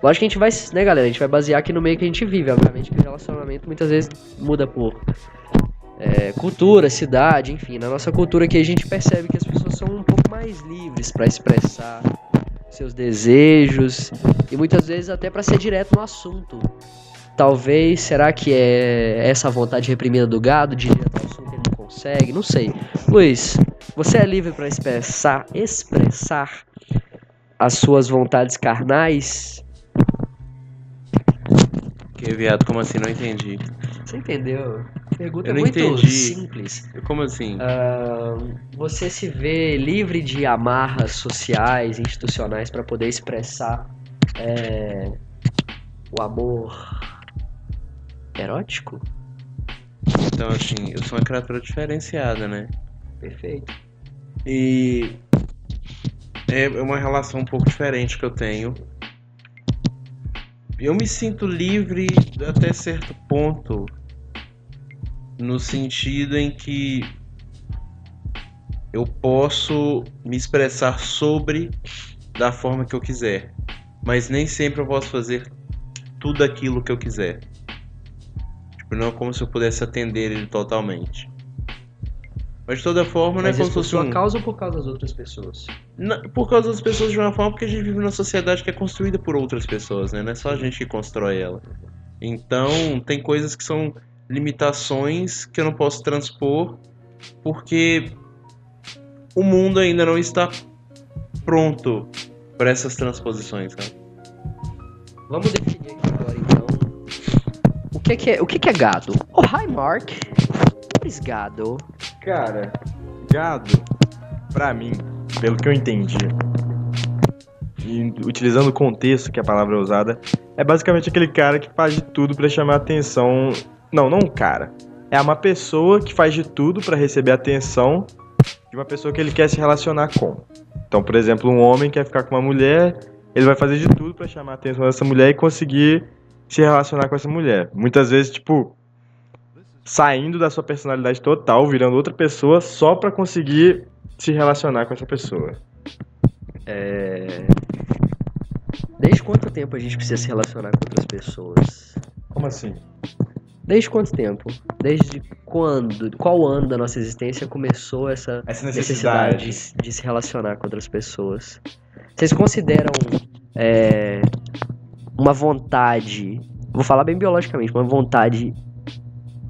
Lógico que a gente vai, né, galera? A gente vai basear aqui no meio que a gente vive. Obviamente que o relacionamento muitas vezes muda por cultura, cidade, enfim. Na nossa cultura aqui a gente percebe que as pessoas são um pouco mais livres para expressar seus desejos e muitas vezes até para ser direto no assunto. Talvez, será que é essa vontade reprimida do gado de ir até o assunto que ele não consegue? Não sei. Luiz, você é livre para expressar as suas vontades carnais? Que viado, como assim? Não entendi. Você entendeu? Pergunta Eu não muito entendi. simples. Como assim? Você se vê livre de amarras sociais, institucionais para poder expressar o amor erótico? Então, assim, eu sou uma criatura diferenciada, né? Perfeito. E é uma relação um pouco diferente que eu tenho. Eu me sinto livre até certo ponto, no sentido em que eu posso me expressar sobre da forma que eu quiser, mas nem sempre eu posso fazer tudo aquilo que eu quiser. Tipo, não é como se eu pudesse atender ele totalmente. Mas de toda forma, não é Mas como isso se por fosse sua causa ou por causa das outras pessoas? Por causa das pessoas de uma forma, porque a gente vive numa sociedade que é construída por outras pessoas, né? Não é só a gente que constrói ela. Então, tem coisas que são limitações que eu não posso transpor porque o mundo ainda não está pronto para essas transposições, sabe? Vamos definir aqui agora, então, o que é gado? Oh, hi, Mark. What is gado? Cara, gado, pra mim, pelo que eu entendi, e utilizando o contexto que a palavra é usada, é basicamente aquele cara que faz de tudo pra chamar atenção. Não um cara. É uma pessoa que faz de tudo pra receber a atenção de uma pessoa que ele quer se relacionar com. Então, por exemplo, um homem quer ficar com uma mulher, ele vai fazer de tudo pra chamar a atenção dessa mulher e conseguir se relacionar com essa mulher. Muitas vezes, tipo, saindo da sua personalidade total, virando outra pessoa só pra conseguir se relacionar com essa pessoa. Desde quanto tempo a gente precisa se relacionar com outras pessoas? Como assim? Desde quanto tempo? Desde quando? Qual ano da nossa existência começou essa necessidade de se relacionar com outras pessoas? Vocês consideram uma vontade, vou falar bem biologicamente, uma vontade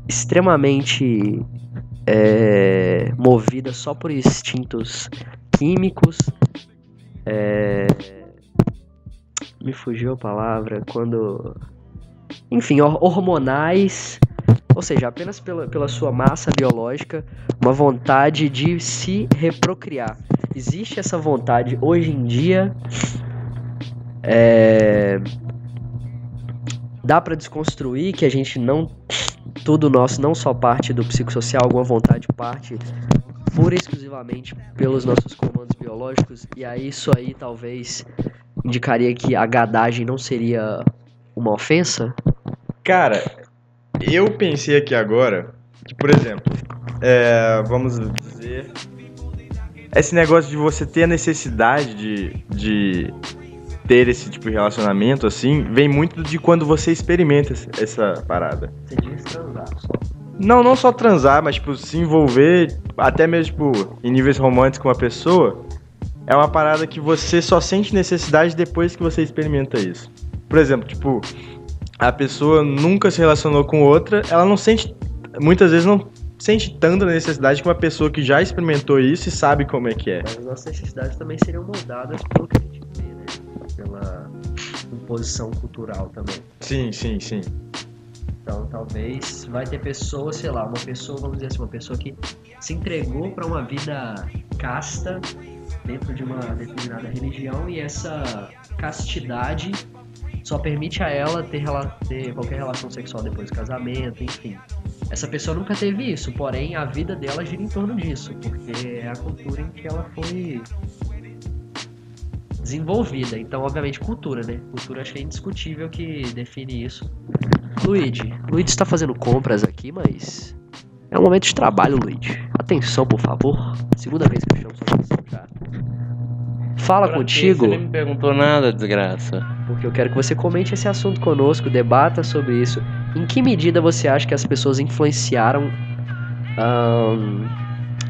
extremamente movida só por instintos químicos? Me fugiu a palavra, quando... Enfim, hormonais, ou seja, apenas pela sua massa biológica, uma vontade de se reprocriar. Existe essa vontade hoje em dia? Dá pra desconstruir que a gente não... Tudo nosso não só parte do psicossocial, alguma vontade parte pura e exclusivamente pelos nossos comandos biológicos, e aí isso aí talvez indicaria que a gadagem não seria uma ofensa? Cara, eu pensei aqui agora que, por exemplo, vamos dizer, esse negócio de você ter a necessidade de ter esse tipo de relacionamento, assim, vem muito de quando você experimenta essa parada. Você diz transar só. Não só transar, mas, tipo, se envolver, até mesmo, tipo, em níveis românticos com uma pessoa, é uma parada que você só sente necessidade depois que você experimenta isso. Por exemplo, tipo, a pessoa nunca se relacionou com outra, ela não sente, muitas vezes não sente tanta necessidade que uma pessoa que já experimentou isso e sabe como é que é. Mas as nossas necessidades também seriam moldadas pelo que a gente vê, né? Pela imposição cultural também. Sim. Então, talvez vai ter pessoas, sei lá, uma pessoa, vamos dizer assim, uma pessoa que se entregou para uma vida casta dentro de uma determinada religião, e essa castidade só permite a ela ter qualquer relação sexual depois do casamento, enfim. Essa pessoa nunca teve isso, porém a vida dela gira em torno disso, porque é a cultura em que ela foi desenvolvida. Então, obviamente, cultura, né? Cultura acho que é indiscutível que define isso. Luigi está fazendo compras aqui, mas é um momento de trabalho, Luigi. Atenção, por favor. Segunda vez que eu chamo sua atenção já. Fala Pra quê? contigo, Você nem me perguntou nada, desgraça. porque eu quero que você comente esse assunto conosco, debata sobre isso. Em que medida você acha que as pessoas influenciaram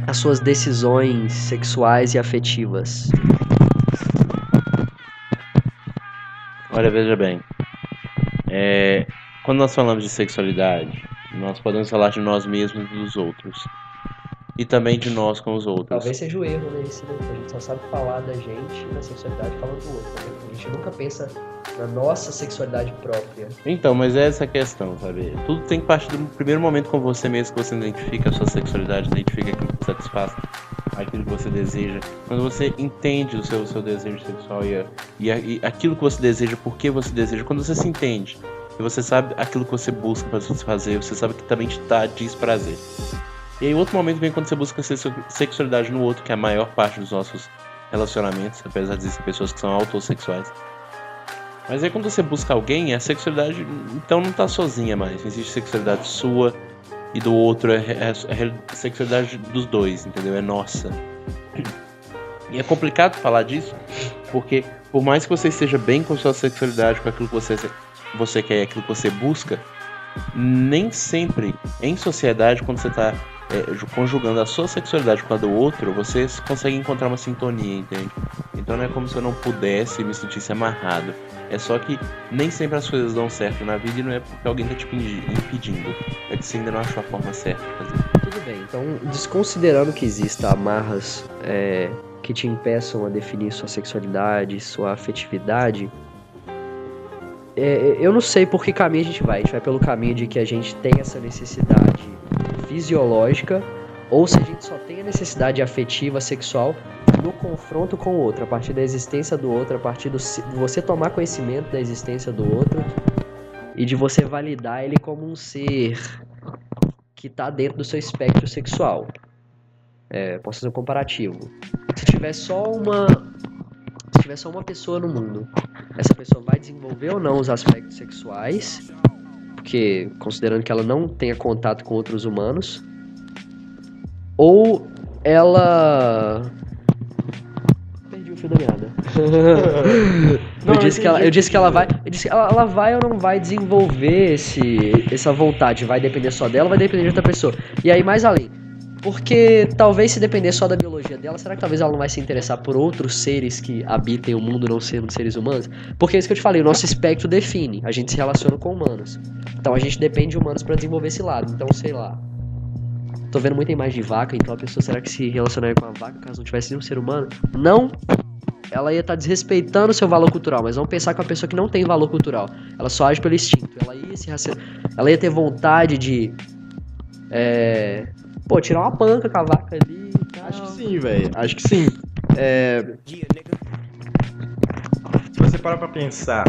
as suas decisões sexuais e afetivas? Olha, veja bem. Quando nós falamos de sexualidade, nós podemos falar de nós mesmos e dos outros. E também de nós com os outros. Talvez seja o erro, né? A gente só sabe falar da gente na sexualidade falando do outro, né? A gente nunca pensa na nossa sexualidade própria. Então, mas é essa a questão, sabe? Tudo tem que partir do primeiro momento com você mesmo, que você identifica a sua sexualidade, identifica aquilo que satisfaz, aquilo que você deseja. Quando você entende o seu desejo sexual e aquilo que você deseja, por que você deseja, quando você se entende e você sabe aquilo que você busca para satisfazer, você sabe que também te dá desprazer. E aí outro momento vem quando você busca sexualidade no outro, que é a maior parte dos nossos relacionamentos, apesar de existir pessoas que são autossexuais. Mas aí quando você busca alguém, a sexualidade então não tá sozinha mais. Existe sexualidade sua e do outro, é a sexualidade dos dois, entendeu? É nossa. E é complicado falar disso, porque por mais que você esteja bem com a sua sexualidade, com aquilo que você você quer e aquilo que você busca, nem sempre em sociedade, quando você está conjugando a sua sexualidade com a do outro, você consegue encontrar uma sintonia, entende? Então não é como se eu não pudesse me sentisse amarrado. É só que nem sempre as coisas dão certo na vida e não é porque alguém tá te impedindo. É que você ainda não achou a forma certa de fazer. Tudo bem, então desconsiderando que exista amarras que te impeçam a definir sua sexualidade, sua afetividade, eu não sei por que caminho a gente vai. A gente vai pelo caminho de que a gente tem essa necessidade fisiológica, ou se a gente só tem a necessidade afetiva, sexual, no confronto com o outro, a partir da existência do outro, a partir de você tomar conhecimento da existência do outro e de você validar ele como um ser que está dentro do seu espectro sexual. Posso fazer um comparativo. Se tiver só uma pessoa no mundo, essa pessoa vai desenvolver ou não os aspectos sexuais, porque considerando que ela não tenha contato com outros humanos, ou ela... Perdi o fio da meada. Eu disse que ela vai ou não vai desenvolver essa vontade, vai depender só dela, vai depender de outra pessoa. E aí mais além, porque talvez se depender só da biologia dela, será que talvez ela não vai se interessar por outros seres que habitem o mundo não sendo seres humanos? Porque é isso que eu te falei, o nosso espectro define, a gente se relaciona com humanos. Então a gente depende de humanos pra desenvolver esse lado, então sei lá. Tô vendo muita imagem de vaca, então a pessoa será que se relacionaria com a vaca caso não tivesse nenhum ser humano? Não! Ela ia estar desrespeitando o seu valor cultural, mas vamos pensar que uma pessoa que não tem valor cultural, ela só age pelo instinto, ela ia ter vontade de tirar uma panca com a vaca ali e tal. Acho que sim, velho. Acho que sim. Se você parar pra pensar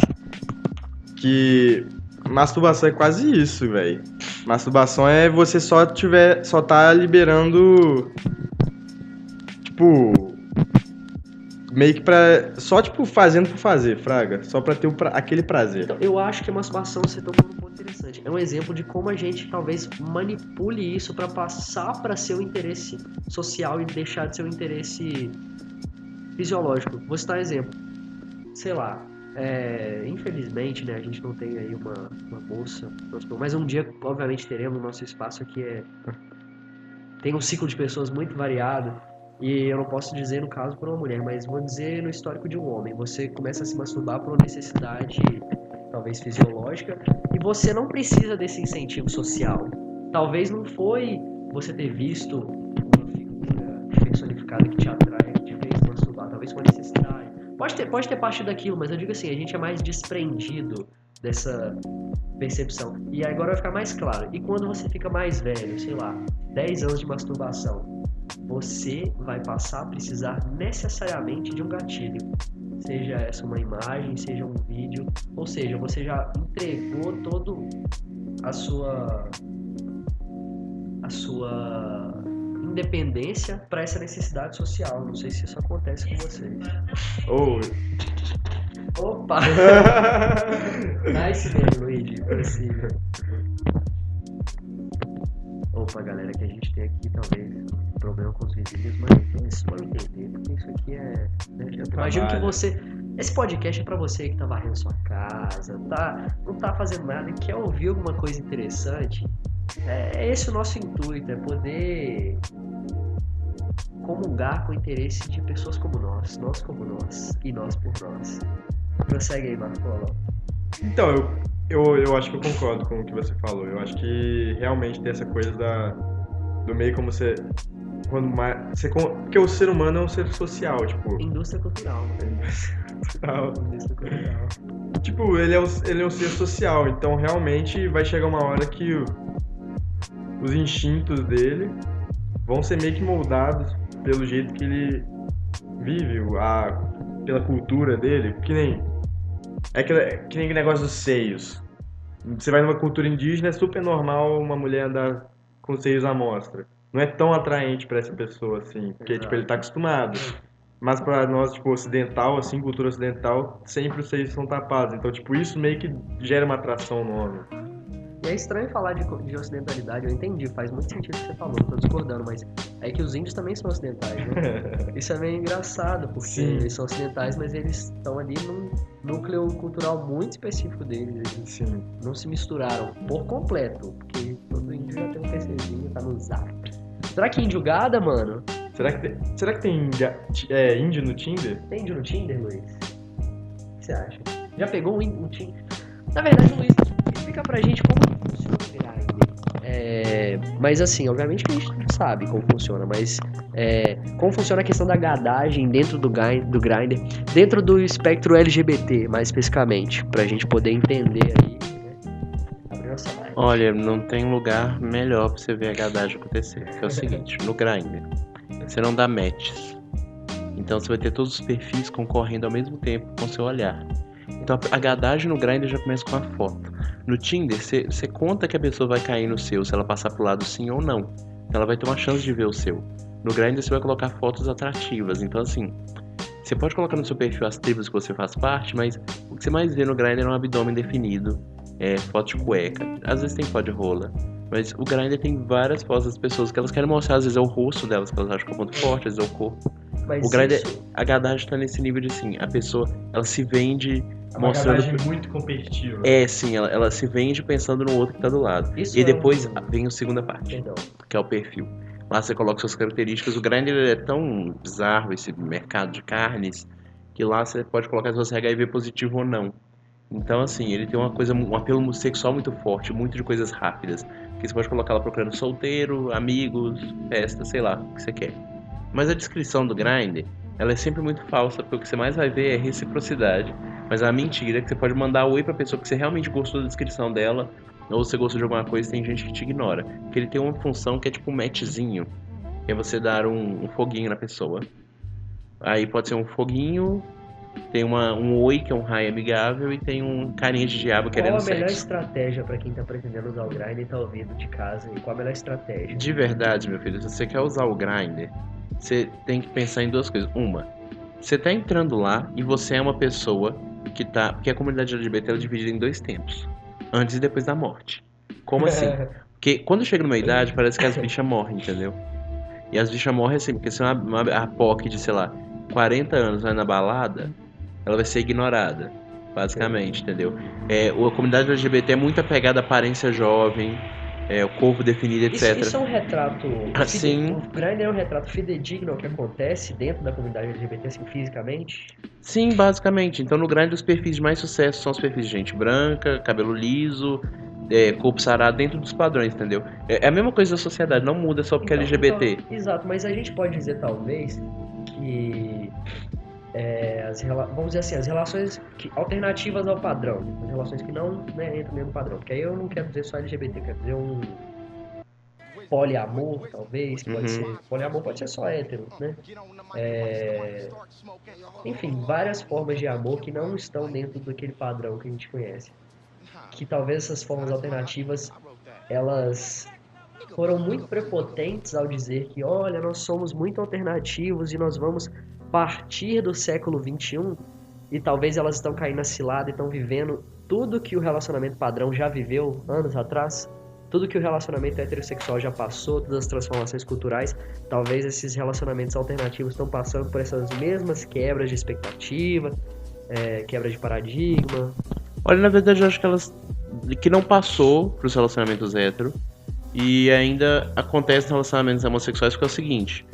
que masturbação é quase isso, velho. Masturbação é você só tá liberando, tipo, meio que só tipo fazendo por fazer, fraga, só pra ter aquele prazer. Então, eu acho que a masturbação, você tocou num ponto interessante. É um exemplo de como a gente talvez manipule isso pra passar pra ser um interesse social e deixar de ser um interesse fisiológico. Vou citar um exemplo. Sei lá, infelizmente, né, a gente não tem aí uma moça, mas um dia, obviamente, teremos. O nosso espaço aqui tem um ciclo de pessoas muito variado, e eu não posso dizer no caso por uma mulher, mas vou dizer no histórico de um homem. Você começa a se masturbar por uma necessidade, talvez fisiológica, e você não precisa desse incentivo social. Talvez não foi você ter visto uma figura personificada que te atrai, que te fez masturbar, talvez foi uma necessidade. Pode ter parte daquilo, mas eu digo assim, a gente é mais desprendido dessa percepção. E agora vai ficar mais claro. E quando você fica mais velho, sei lá, 10 anos de masturbação, você vai passar a precisar necessariamente de um gatilho. Seja essa uma imagem, seja um vídeo, ou seja, você já entregou todo a sua independência para essa necessidade social. Não sei se isso acontece com vocês. Opa! Nice mesmo, Luigi. Possível. Opa, galera, que a gente tem aqui talvez um problema com os vizinhos, mas eles podem entender, porque isso aqui né, eu imagino que você... Esse podcast é pra você que tá varrendo sua casa, não tá fazendo nada e quer ouvir alguma coisa interessante. É esse o nosso intuito, é poder comungar com o interesse de pessoas como nós como nós, e nós por nós. Prossegue aí, Marco Polo. Então, eu acho que eu concordo com o que você falou. Eu acho que realmente tem essa coisa do meio como você... Porque o ser humano é um ser social, tipo... Indústria cultural. Indústria cultural. Tipo, ele é um ser social, então realmente vai chegar uma hora que os instintos dele vão ser meio que moldados pelo jeito que ele vive, pela cultura dele, que nem aquele negócio dos seios. Você vai numa cultura indígena, é super normal uma mulher andar com seios à mostra. Não é tão atraente pra essa pessoa, assim, porque tipo, ele tá acostumado. Mas pra nós, tipo, ocidental, assim, cultura ocidental, sempre os seios são tapados. Então, tipo, isso meio que gera uma atração no homem. E é estranho falar de ocidentalidade, eu entendi, faz muito sentido o que você falou, não tô discordando, mas é que os índios também são ocidentais, né? Isso é meio engraçado, porque Sim. eles são ocidentais, mas eles estão ali num núcleo cultural muito específico deles, eles Sim. não se misturaram por completo, porque todo índio já tem um PCzinho, tá no zap. Será que índio gada, mano? Será que tem índio no Tinder? Tem índio no Tinder, Luiz? O que você acha? Já pegou um Tinder? Na verdade, Luiz, explica pra gente como funciona o Grindr. Mas assim, obviamente que a gente não sabe como funciona, mas como funciona a questão da gadagem dentro do Grindr, dentro do espectro LGBT, mais especificamente, pra gente poder entender aí, né? Abrir nossa live. Olha, não tem lugar melhor pra você ver a gadagem acontecer. Que é o seguinte, no Grindr, você não dá matches. Então você vai ter todos os perfis concorrendo ao mesmo tempo com o seu olhar. Então a gadagem no Grindr já começa com a foto. No Tinder, você conta que a pessoa vai cair no seu, se ela passar pro lado sim ou não. Então ela vai ter uma chance de ver o seu. No Grindr você vai colocar fotos atrativas. Então assim, você pode colocar no seu perfil as tribos que você faz parte, mas o que você mais vê no Grindr é um abdômen definido, foto de cueca. Às vezes tem foto de rola. Mas o Grindr tem várias fotos das pessoas que elas querem mostrar. Às vezes é o rosto delas, que elas acham que é um ponto forte, às vezes é o corpo. Mas O Grindr, isso- a gadagem tá nesse nível de assim, a pessoa, ela se vende É uma mostrando... gadagem muito competitiva. Sim, ela se vende pensando no outro que tá do lado. Isso E é depois um- vem a segunda parte, Perdão. que é o perfil. Lá você coloca suas características. O Grindr é tão bizarro, esse mercado de carnes, que lá você pode colocar se você é HIV positivo ou não. Então, assim, ele tem um apelo sexual muito forte, muito de coisas rápidas. Que você pode colocar lá procurando solteiro, amigos, festa, sei lá, o que você quer. Mas a descrição do Grindr, ela é sempre muito falsa, porque o que você mais vai ver é reciprocidade. Mas a mentira é que você pode mandar oi pra pessoa que você realmente gostou da descrição dela, ou você gostou de alguma coisa e tem gente que te ignora. Porque ele tem uma função que é tipo um matchzinho, que é você dar um foguinho na pessoa. Aí pode ser um foguinho, tem um oi, que é um raio amigável, e tem um carinha de diabo Qual querendo a melhor sexo. estratégia pra quem tá pretendendo usar o Grindr e tá ouvindo de casa? E qual a melhor estratégia? De verdade, meu filho, se você quer usar o Grindr, você tem que pensar em duas coisas. Uma, você tá entrando lá e você é uma pessoa que tá... Porque a comunidade LGBT ela é dividida em dois tempos. Antes e depois da morte. Como assim? Porque quando chega numa idade, parece que as bichas morrem, entendeu? E as bichas morrem assim, porque se a POC de, sei lá, 40 anos vai na balada, ela vai ser ignorada, basicamente, entendeu? A comunidade LGBT é muito apegada à aparência jovem, o corpo definido, etc. Isso é um retrato... Assim, O Grindr é um retrato fidedigno ao que acontece dentro da comunidade LGBT, assim, fisicamente? sim, basicamente. Então no Grindr os perfis de mais sucesso são os perfis de gente branca, cabelo liso, corpo sarado, dentro dos padrões, entendeu? É a mesma coisa da sociedade, não muda só porque é LGBT. Então, exato, mas a gente pode dizer, talvez, que... vamos dizer assim, as relações alternativas ao padrão, as relações que não, né, entram dentro do padrão, porque aí eu não quero dizer só LGBT, eu quero dizer um poliamor, talvez, pode ser, poliamor pode ser só hétero, né? Enfim, várias formas de amor que não estão dentro daquele padrão que a gente conhece, que talvez essas formas alternativas, elas foram muito prepotentes ao dizer que, olha, nós somos muito alternativos e nós vamos partir do século XXI, e talvez elas estão caindo na cilada e estão vivendo tudo que o relacionamento padrão já viveu anos atrás, tudo que o relacionamento heterossexual já passou, todas as transformações culturais, talvez esses relacionamentos alternativos estão passando por essas mesmas quebras de expectativa, quebra de paradigma. Olha, na verdade eu acho que não passou pros relacionamentos hétero e ainda acontece nos relacionamentos homossexuais, que é o seguinte.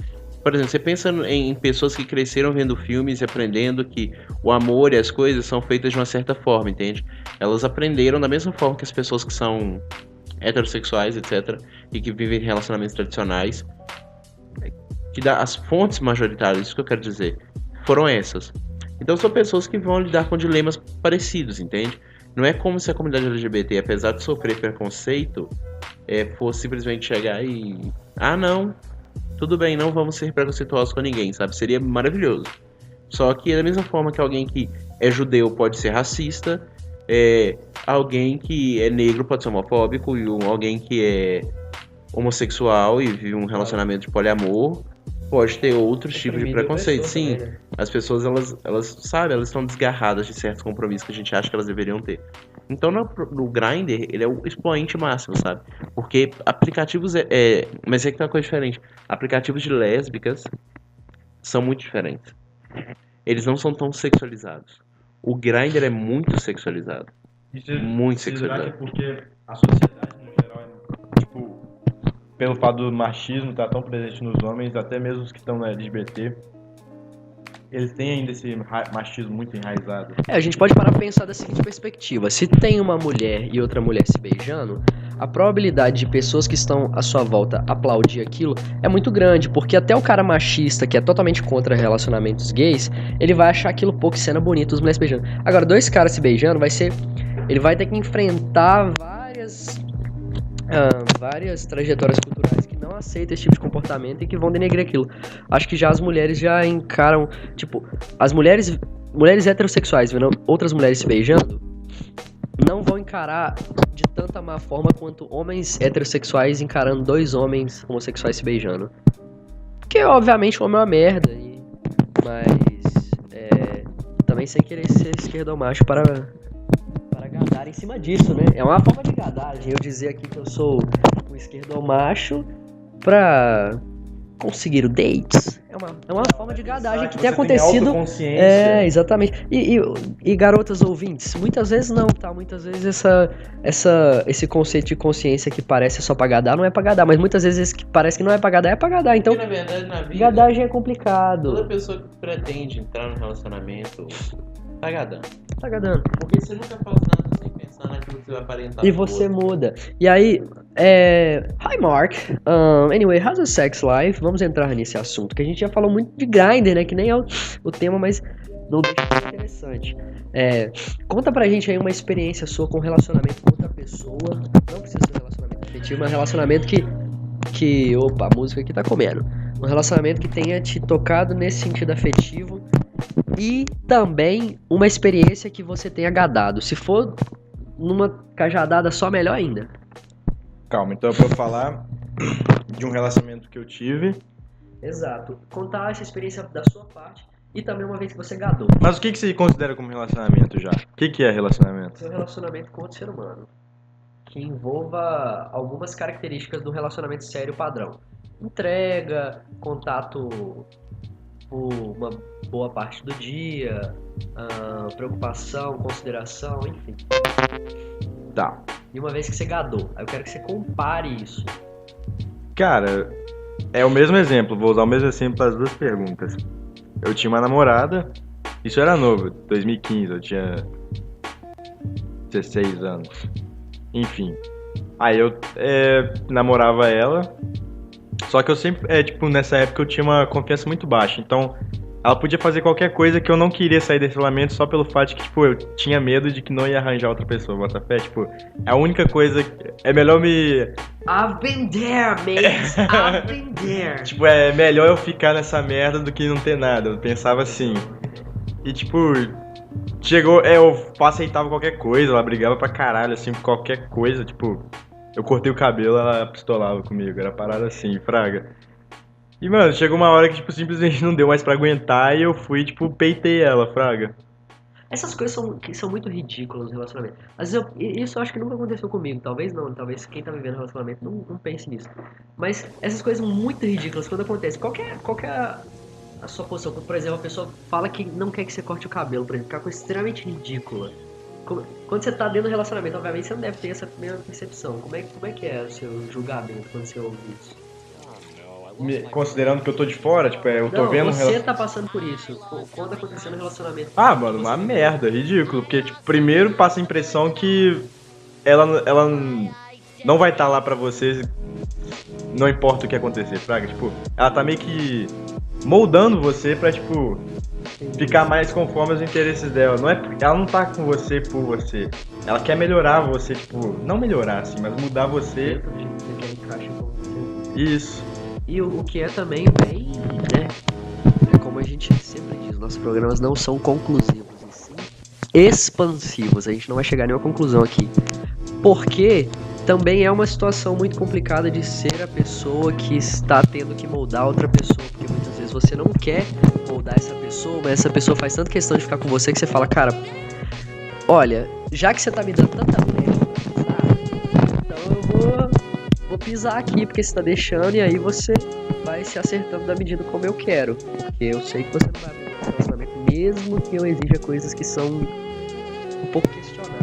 Por exemplo, você pensa em pessoas que cresceram vendo filmes e aprendendo que o amor e as coisas são feitas de uma certa forma, entende? Elas aprenderam da mesma forma que as pessoas que são heterossexuais, etc., e que vivem em relacionamentos tradicionais, que as fontes majoritárias, isso que eu quero dizer, foram essas. Então são pessoas que vão lidar com dilemas parecidos, entende? Não é como se a comunidade LGBT, apesar de sofrer preconceito, fosse simplesmente chegar e... Ah, não, tudo bem, não vamos ser preconceituosos com ninguém, sabe? Seria maravilhoso. Só que da mesma forma que alguém que é judeu pode ser racista, alguém que é negro pode ser homofóbico, e alguém que é homossexual e vive um relacionamento de poliamor pode ter outros tipos de preconceito. Sim, também, né? as pessoas, elas sabem, elas estão desgarradas de certos compromissos que a gente acha que elas deveriam ter. Então, no Grindr, ele é o expoente máximo, sabe? Porque aplicativos mas é que tem uma coisa diferente. Aplicativos de lésbicas são muito diferentes. Eles não são tão sexualizados. O Grindr é muito sexualizado. Muito sexualizado. Será que é porque a sociedade, no geral, tipo, pelo fato do machismo estar tão presente nos homens, até mesmo os que estão no LGBT, eles têm ainda esse machismo muito enraizado? A gente pode parar pra pensar da seguinte perspectiva. Se tem uma mulher e outra mulher se beijando, a probabilidade de pessoas que estão à sua volta aplaudir aquilo é muito grande, porque até o cara machista, que é totalmente contra relacionamentos gays, ele vai achar aquilo pouco cena bonita, as mulheres se beijando. Agora, dois caras se beijando, ele vai ter que enfrentar várias trajetórias culturais que não aceitam esse tipo de comportamento e que vão denegrir aquilo. Acho que já as mulheres já encaram, tipo, as mulheres heterossexuais vendo outras mulheres se beijando, não vão encarar de tanta má forma quanto homens heterossexuais encarando dois homens homossexuais se beijando. Porque, obviamente, o homem é uma merda, mas também sem querer ser esquerdomacho para gadar em cima disso, né? É uma forma de gadagem eu dizer aqui que eu sou um esquerdomacho pra conseguir o dates. É uma forma de gadagem que tem acontecido. Exatamente. E garotas ouvintes, muitas vezes não, tá? Muitas vezes esse conceito de consciência que parece só pra gadar não é pra gadar, mas muitas vezes que parece que não é pra gadar, é pra gadar. Então, porque, na verdade, na vida, gadagem é complicado. Toda pessoa que pretende entrar no relacionamento tá gadando. Tá gadando. Porque você nunca faz nada sem pensar naquilo que você vai aparentar. E você muda. E aí, Hi Mark, anyway, how's the sex life? Vamos entrar nesse assunto, que a gente já falou muito de Grindr, né? Que nem é o tema, mas não deixa de ser interessante. Conta pra gente aí uma experiência sua com relacionamento com outra pessoa. Não precisa ser um relacionamento afetivo, mas um relacionamento que... Opa, a música aqui tá comendo. Um relacionamento que tenha te tocado nesse sentido afetivo. E também uma experiência que você tenha gadado. Se for numa cajadada só, melhor ainda. Calma, então é pra eu falar de um relacionamento que eu tive. Exato. Contar essa experiência da sua parte e também uma vez que você gadou. Mas o que você considera como relacionamento já? O que é relacionamento? Seu relacionamento com outro ser humano. Que envolva algumas características do relacionamento sério padrão. Entrega, contato por uma boa parte do dia, preocupação, consideração, enfim. Tá. E uma vez que você gadou, aí eu quero que você compare isso. Cara, é o mesmo exemplo, vou usar o mesmo exemplo para as duas perguntas. Eu tinha uma namorada, isso era novo, 2015, eu tinha 16 anos. Enfim, aí eu namorava ela, só que eu sempre, nessa época eu tinha uma confiança muito baixa, então ela podia fazer qualquer coisa que eu não queria sair desse relacionamento só pelo fato de que, eu tinha medo de que não ia arranjar outra pessoa, bota fé, é a única coisa, é melhor me... I've been there, mate, I've been there. É melhor eu ficar nessa merda do que não ter nada, eu pensava assim. E, chegou, eu aceitava qualquer coisa, ela brigava pra caralho, assim, por qualquer coisa, eu cortei o cabelo, ela pistolava comigo, era parada assim, fraga. E, mano, chegou uma hora que, simplesmente não deu mais pra aguentar e eu fui, peitei ela, fraga. Essas coisas são muito ridículas no relacionamento. Às vezes isso eu acho que nunca aconteceu comigo, talvez não, talvez quem tá vivendo relacionamento não pense nisso. Mas essas coisas muito ridículas quando acontecem, qual que é a sua posição? Por exemplo, a pessoa fala que não quer que você corte o cabelo, por exemplo, que é uma coisa extremamente ridícula. Quando você tá dentro do relacionamento, obviamente você não deve ter essa mesma percepção. Como é que é o seu julgamento quando você ouve isso? Considerando que eu tô de fora, eu tô vendo... Você tá passando por isso, quando aconteceu no relacionamento. Ah, mano, uma merda, ridículo, porque, primeiro passa a impressão que ela não vai estar lá pra você, não importa o que acontecer, fraga, ela tá meio que moldando você pra, ficar mais conforme os interesses dela, ela não tá com você por você, ela quer melhorar você, não melhorar assim, mas mudar você. Isso. E o que é também bem, né, como a gente sempre diz, nossos programas não são conclusivos, e sim expansivos, a gente não vai chegar a nenhuma conclusão aqui, porque também é uma situação muito complicada de ser a pessoa que está tendo que moldar outra pessoa, porque muitas vezes vezes você não quer moldar essa pessoa, mas essa pessoa faz tanta questão de ficar com você que você fala, cara, olha, já que você tá me dando tanta merda, então eu vou pisar aqui porque você tá deixando, e aí você vai se acertando da medida como eu quero. Porque eu sei que você não vai abrir esse relacionamento, mesmo que eu exija coisas que são um pouco questionáveis.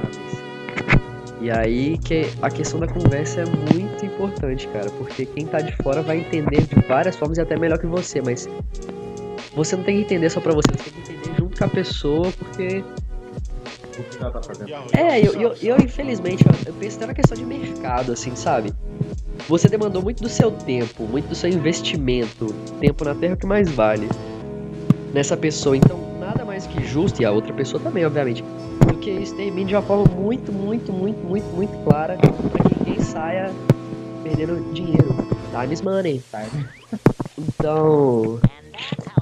E aí que a questão da conversa é muito importante, cara, porque quem tá de fora vai entender de várias formas e até melhor que você, mas você não tem que entender só pra você, você tem que entender junto com a pessoa, porque... eu infelizmente, eu penso até na questão de mercado, assim, sabe? Você demandou muito do seu tempo, muito do seu investimento, tempo na Terra é o que mais vale, nessa pessoa, então nada mais que justo, e a outra pessoa também, obviamente, do que isso termine de uma forma muito clara, pra que ninguém saia perdendo dinheiro. Time is money. Então,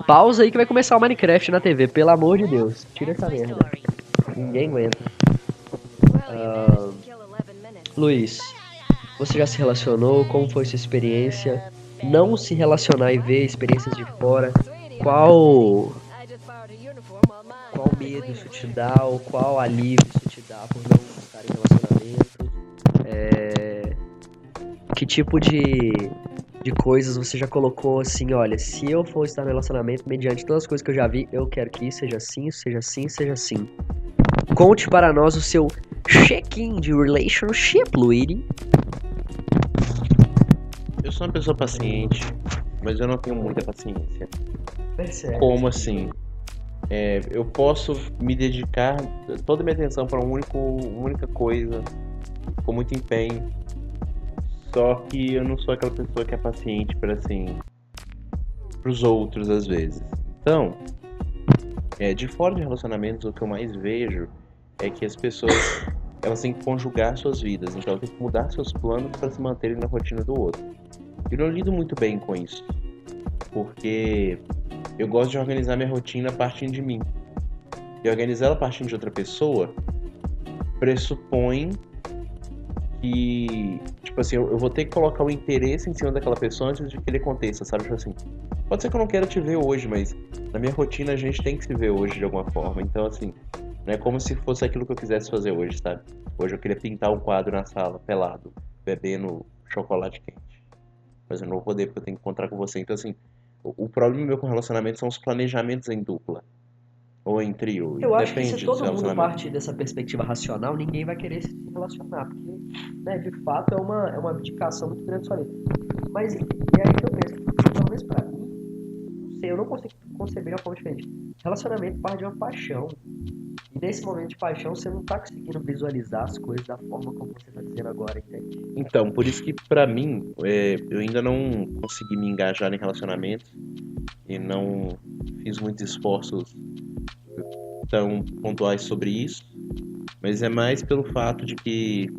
pausa aí que vai começar o Minecraft na TV, pelo amor de Deus. Tira essa merda. Ninguém aguenta. Luiz, você já se relacionou? Como foi sua experiência? Não se relacionar e ver experiências de fora. Qual medo isso te dá, ou qual alívio isso te dá por não estar em relacionamento? Que tipo de coisas você já colocou assim, olha, se eu for estar no relacionamento, mediante todas as coisas que eu já vi, eu quero que isso seja assim, seja assim, seja assim. Conte para nós o seu check-in de relationship, Luigi. Eu sou uma pessoa paciente, mas eu não tenho muita paciência. Percebe? Como assim? Eu posso me dedicar toda a minha atenção para uma única coisa, com muito empenho. Só que eu não sou aquela pessoa que é paciente para assim, pros outros às vezes. Então, de fora de relacionamentos, o que eu mais vejo é que as pessoas elas têm que conjugar suas vidas, então tem que mudar seus planos para se manterem na rotina do outro. Eu não lido muito bem com isso, porque eu gosto de organizar minha rotina partindo de mim. E organizar ela partindo de outra pessoa pressupõe que, tipo assim, eu vou ter que colocar o interesse em cima daquela pessoa antes de que ele aconteça, sabe? Tipo assim, pode ser que eu não quero te ver hoje, mas na minha rotina a gente tem que se ver hoje de alguma forma. Então, assim, não é como se fosse aquilo que eu quisesse fazer hoje, sabe? Hoje eu queria pintar um quadro na sala, pelado, bebendo chocolate quente. Mas eu não vou poder porque eu tenho que encontrar com você. Então, assim, o problema meu com relacionamento são os planejamentos em dupla. Ou em trio. Eu acho que se todo mundo partir dessa perspectiva racional, ninguém vai querer se relacionar. Porque, né, de fato, é uma abdicação muito grande sua vida. Mas, e aí que eu penso, pelo menos pra mim, não sei, eu não consigo conceber de uma forma diferente. Relacionamento parte de uma paixão. E nesse momento de paixão, você não tá conseguindo visualizar as coisas da forma como você tá dizendo agora, entende? Então, por isso que pra mim, eu ainda não consegui me engajar em relacionamentos e não fiz muitos esforços tão pontuais sobre isso, mas é mais pelo fato de que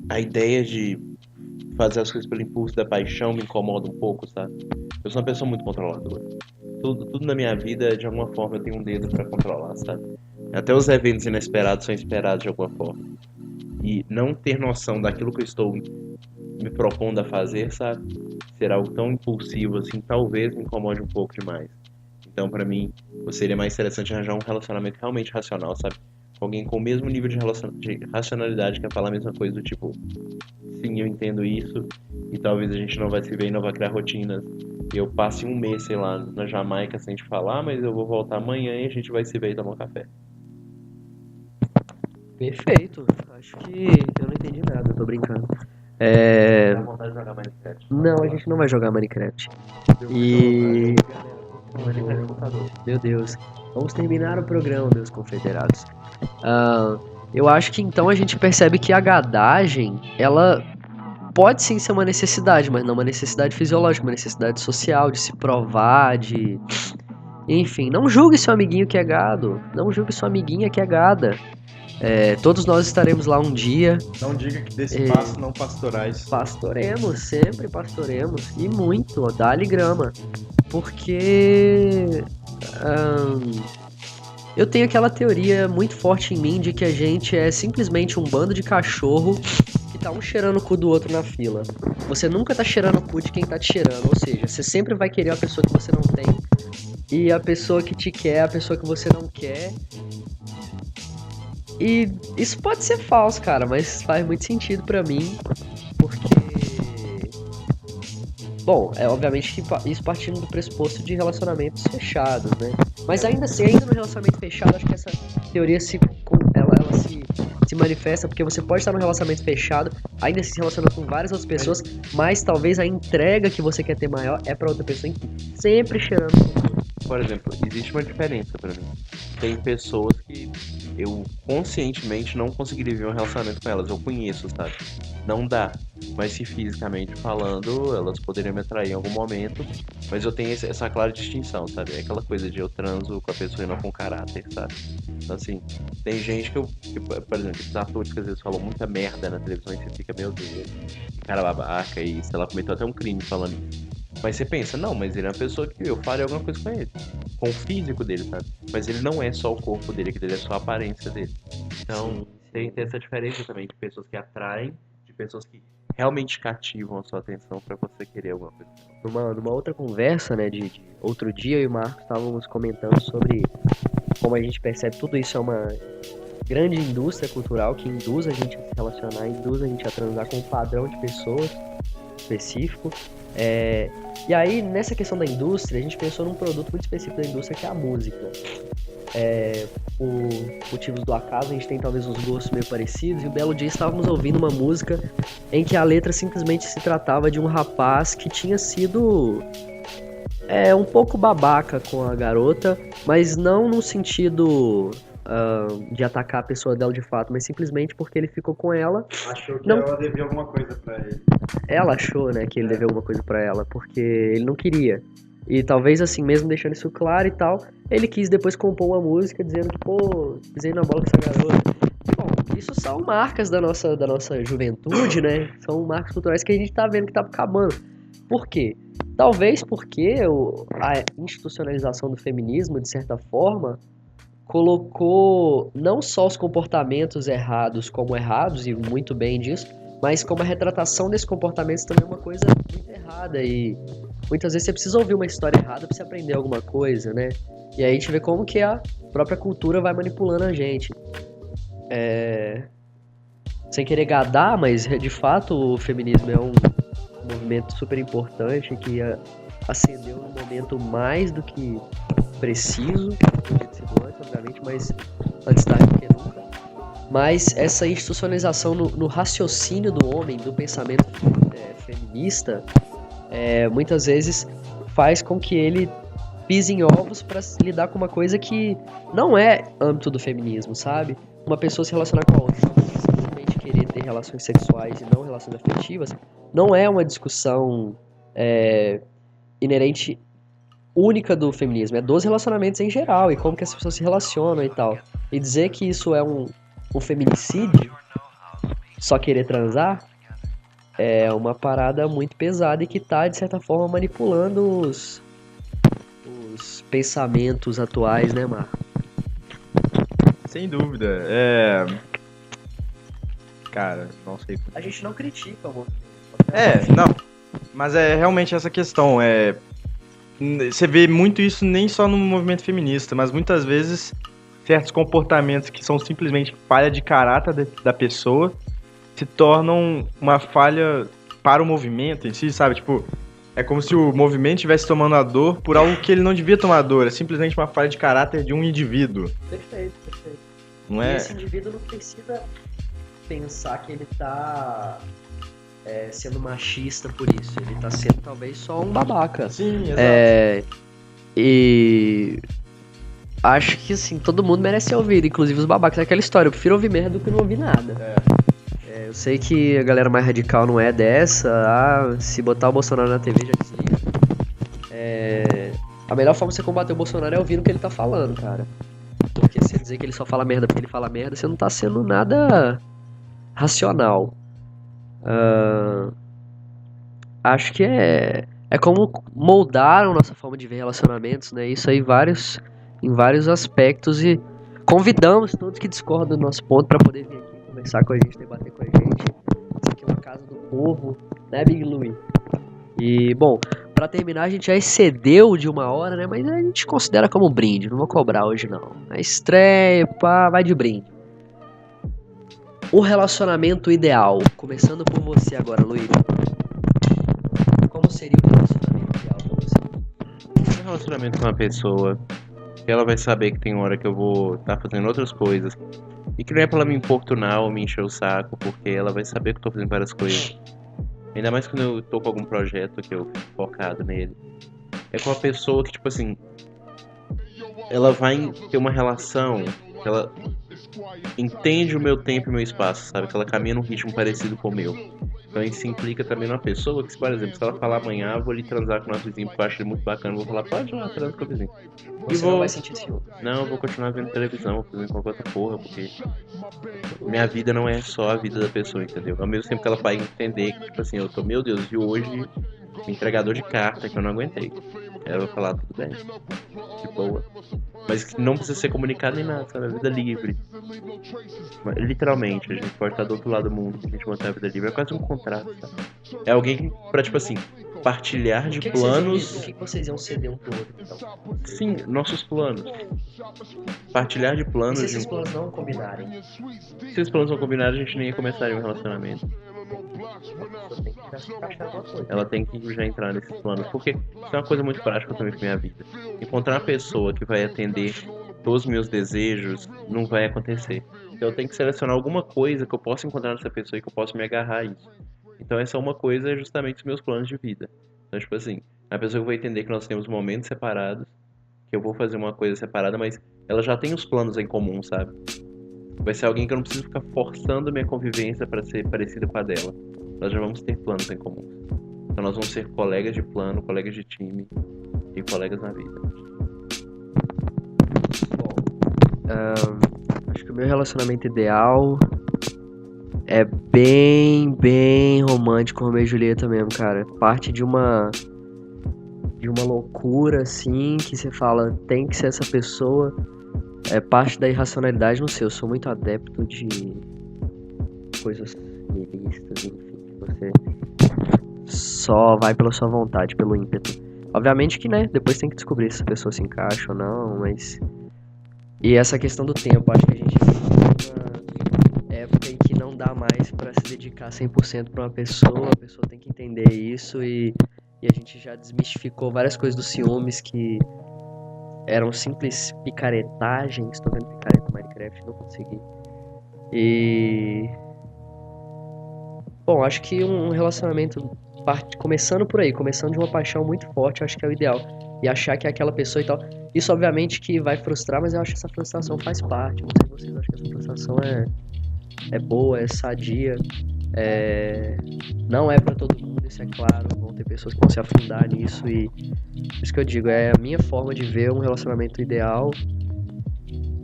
a ideia de fazer as coisas pelo impulso da paixão me incomoda um pouco, sabe? Eu sou uma pessoa muito controladora. Tudo na minha vida, de alguma forma, eu tenho um dedo pra controlar, sabe? Até os eventos inesperados são esperados de alguma forma. E não ter noção daquilo que eu estou me propondo a fazer, sabe? Ser algo tão impulsivo assim, talvez me incomode um pouco demais. Então, pra mim, seria mais interessante arranjar um relacionamento realmente racional, sabe? Com alguém com o mesmo nível de racionalidade que é falar a mesma coisa do tipo, sim, eu entendo isso, e talvez a gente não vai se ver e não vai criar rotinas. Eu passe um mês, sei lá, na Jamaica sem te falar, mas eu vou voltar amanhã e a gente vai se ver e tomar um café. Perfeito. Acho que eu não entendi nada, eu tô brincando. Dá vontade de jogar Minecraft. Não, a gente não vai jogar Minecraft. E... Meu Deus. Vamos terminar o programa, meus confederados. Eu acho que então a gente percebe que a gadagem, ela pode sim ser uma necessidade, mas não uma necessidade fisiológica, uma necessidade social, de se provar, de... Enfim, não julgue seu amiguinho que é gado, não julgue sua amiguinha que é gada. Todos nós estaremos lá um dia. Não diga que desse passo não pastorais. Pastoremos, sempre pastoremos. E muito, dá-lhe grama. Porque... eu tenho aquela teoria muito forte em mim de que a gente é simplesmente um bando de cachorro que tá um cheirando o cu do outro na fila. Você nunca tá cheirando o cu de quem tá te cheirando. Ou seja, você sempre vai querer a pessoa que você não tem. E a pessoa que te quer, a pessoa que você não quer. E isso pode ser falso, cara, mas faz muito sentido pra mim. Porque... Bom, obviamente que isso partindo do pressuposto de relacionamentos fechados, né? Mas ainda assim, ainda no relacionamento fechado, acho que essa teoria ela se manifesta, porque você pode estar num relacionamento fechado, ainda se relacionando com várias outras pessoas, mas talvez a entrega que você quer ter maior é pra outra pessoa, sempre cheirando. Por exemplo, existe uma diferença pra mim. Tem pessoas que eu conscientemente não conseguiria viver um relacionamento com elas. Eu conheço, sabe? Não dá. Mas se fisicamente falando, elas poderiam me atrair em algum momento. Mas eu tenho essa clara distinção, sabe? É aquela coisa de eu transo com a pessoa e não com caráter, sabe? Então, assim, tem gente que por exemplo, os atores que às vezes falam muita merda na televisão e você fica, meu Deus, que cara babaca, e sei lá, cometeu até um crime falando isso. Mas você pensa, não, mas ele é uma pessoa que eu faria alguma coisa com ele. Com o físico dele, sabe? Mas ele não é só o corpo dele, que ele é só a aparência dele. Então, tem essa diferença também de pessoas que atraem, de pessoas que realmente cativam a sua atenção pra você querer alguma coisa. Numa outra conversa, né, de outro dia, eu e o Marcos estávamos comentando sobre como a gente percebe tudo isso é uma grande indústria cultural que induz a gente a se relacionar, induz a gente a transar com um padrão de pessoas específico. E aí, nessa questão da indústria, a gente pensou num produto muito específico da indústria, que é a música. Por motivos do acaso, a gente tem talvez uns gostos meio parecidos, e um belo dia estávamos ouvindo uma música em que a letra simplesmente se tratava de um rapaz que tinha sido um pouco babaca com a garota, mas não no sentido de atacar a pessoa dela de fato, mas simplesmente porque ele ficou com ela. Achou que ela devia alguma coisa pra ele. Ela achou, né, que ele devia alguma coisa pra ela, porque ele não queria. E talvez assim, mesmo deixando isso claro e tal, ele quis depois compor uma música dizendo que, pô, pisei na bola com essa garota. Bom, isso são marcas da nossa juventude, né? São marcas culturais que a gente tá vendo que tá acabando. Por quê? Talvez porque a institucionalização do feminismo, de certa forma, colocou não só os comportamentos errados como errados, e muito bem disso, mas como a retratação desses comportamentos também é uma coisa muito errada, e muitas vezes você precisa ouvir uma história errada pra você aprender alguma coisa, né? E aí a gente vê como que a própria cultura vai manipulando a gente. Sem querer gadar, mas de fato o feminismo é um movimento super importante que ascendeu num momento mais do que preciso, podia ter sido antes, obviamente, mas antes tarde do que nunca. Mas essa institucionalização no raciocínio do homem, do pensamento feminista, muitas vezes faz com que ele pise em ovos para lidar com uma coisa que não é âmbito do feminismo, sabe? Uma pessoa se relacionar com a outra, simplesmente querer ter relações sexuais e não relações afetivas, não é uma discussão inerente única do feminismo, é dos relacionamentos em geral e como que as pessoas se relacionam e tal. E dizer que isso é um feminicídio, só querer transar, é uma parada muito pesada e que tá, de certa forma, manipulando os pensamentos atuais, né, Marco? Sem dúvida. Cara, não sei. A gente não critica, amor. Não. Mas é realmente essa questão. Você vê muito isso nem só no movimento feminista, mas muitas vezes certos comportamentos que são simplesmente falha de caráter da pessoa se tornam uma falha para o movimento em si, sabe? Tipo, é como se o movimento estivesse tomando a dor por algo que ele não devia tomar a dor. É simplesmente uma falha de caráter de um indivíduo. Perfeito. Não E esse indivíduo não precisa pensar que ele tá sendo machista por isso. Ele tá sendo talvez só um babaca. Sim, exato. E acho que assim, todo mundo merece ser ouvido, inclusive os babacas. É aquela história, eu prefiro ouvir merda do que não ouvir nada. Eu sei que a galera mais radical não é dessa. Se botar o Bolsonaro na TV já dizia. A melhor forma de você combater o Bolsonaro é ouvir o que ele tá falando, cara. Porque você dizer que ele só fala merda porque ele fala merda, você não tá sendo nada racional. Acho que é como moldaram nossa forma de ver relacionamentos, né? Isso aí em vários aspectos, e convidamos todos que discordam do nosso ponto para poder vir aqui conversar com a gente, debater com a gente. Isso aqui é na casa do povo, né, Big Louie? E, bom, pra terminar, a gente já excedeu de 1 hora, né? Mas a gente considera como um brinde, não vou cobrar hoje, não. A estreia, pá, vai de brinde. O relacionamento ideal, começando por você agora, Luiz. Como seria o relacionamento ideal pra você? Um relacionamento com uma pessoa que ela vai saber que tem hora que eu vou estar fazendo outras coisas e que não é pra ela me importunar ou me encher o saco, porque ela vai saber que eu tô fazendo várias coisas. Ainda mais quando eu tô com algum projeto que eu fico focado nele. É com uma pessoa que, tipo assim, ela vai ter uma relação que ela entende o meu tempo e o meu espaço, sabe? Que ela caminha num ritmo parecido com o meu. Então isso implica também numa pessoa que, por exemplo, se ela falar amanhã, eu vou ali transar com o nosso vizinho porque eu acho ele muito bacana, eu vou falar, pode ir lá, transa com o vizinho. Você não vai sentir ciúme. Não, eu vou continuar vendo televisão, vou fazer qualquer outra porra, porque minha vida não é só a vida da pessoa, entendeu? Ao mesmo tempo que ela vai entender que, tipo assim, eu tô, meu Deus, e hoje, um entregador de carta que eu não aguentei. Ela vai falar, tudo bem, de boa. Mas que não precisa ser comunicado nem nada, sabe? A vida livre. Literalmente, a gente pode estar do outro lado do mundo, a gente mantém a vida livre. É quase um contrato, sabe? É alguém pra, tipo assim, partilhar de planos. O que vocês iam ceder um pro outro, então? Sim, nossos planos. Partilhar de E planos. se esses planos não combinarem? Se esses planos não combinarem, a gente nem ia começar um relacionamento. A pessoa tem que já se encaixar alguma coisa. Ela tem que já entrar nesses planos. Porque isso é uma coisa muito prática também pra minha vida. Encontrar uma pessoa que vai atender todos os meus desejos não vai acontecer. Então eu tenho que selecionar alguma coisa que eu possa encontrar nessa pessoa e que eu possa me agarrar a isso. Então essa uma coisa é justamente os meus planos de vida. Então, tipo assim, a pessoa que vai entender que nós temos momentos separados, que eu vou fazer uma coisa separada, mas ela já tem os planos em comum, sabe? Vai ser alguém que eu não preciso ficar forçando minha convivência para ser parecida com a dela. Nós já vamos ter planos em comum. Então nós vamos ser colegas de plano, colegas de time e colegas na vida. Bom, acho que o meu relacionamento ideal é bem romântico, Romeu e Julieta mesmo, cara. Parte de uma loucura, assim, que você fala, tem que ser essa pessoa. É parte da irracionalidade, não sei, eu sou muito adepto de coisas nihilistas, enfim, você só vai pela sua vontade, pelo ímpeto. Obviamente que, né, depois tem que descobrir se a pessoa se encaixa ou não, mas... E essa questão do tempo, acho que a gente vive numa época em que não dá mais pra se dedicar 100% pra uma pessoa, a pessoa tem que entender isso e a gente já desmistificou várias coisas dos ciúmes que eram simples picaretagens. Tô vendo picareta no Minecraft, não consegui. E... Bom, acho que um relacionamento começando por aí, começando de uma paixão muito forte, eu acho que é o ideal. E achar que é aquela pessoa e tal. Isso obviamente que vai frustrar, mas eu acho que essa frustração faz parte. Não sei vocês, acho que essa frustração é boa, é sadia. Não é pra todo mundo, isso é claro. Vão ter pessoas que vão se afundar nisso e isso que eu digo, é a minha forma de ver um relacionamento ideal.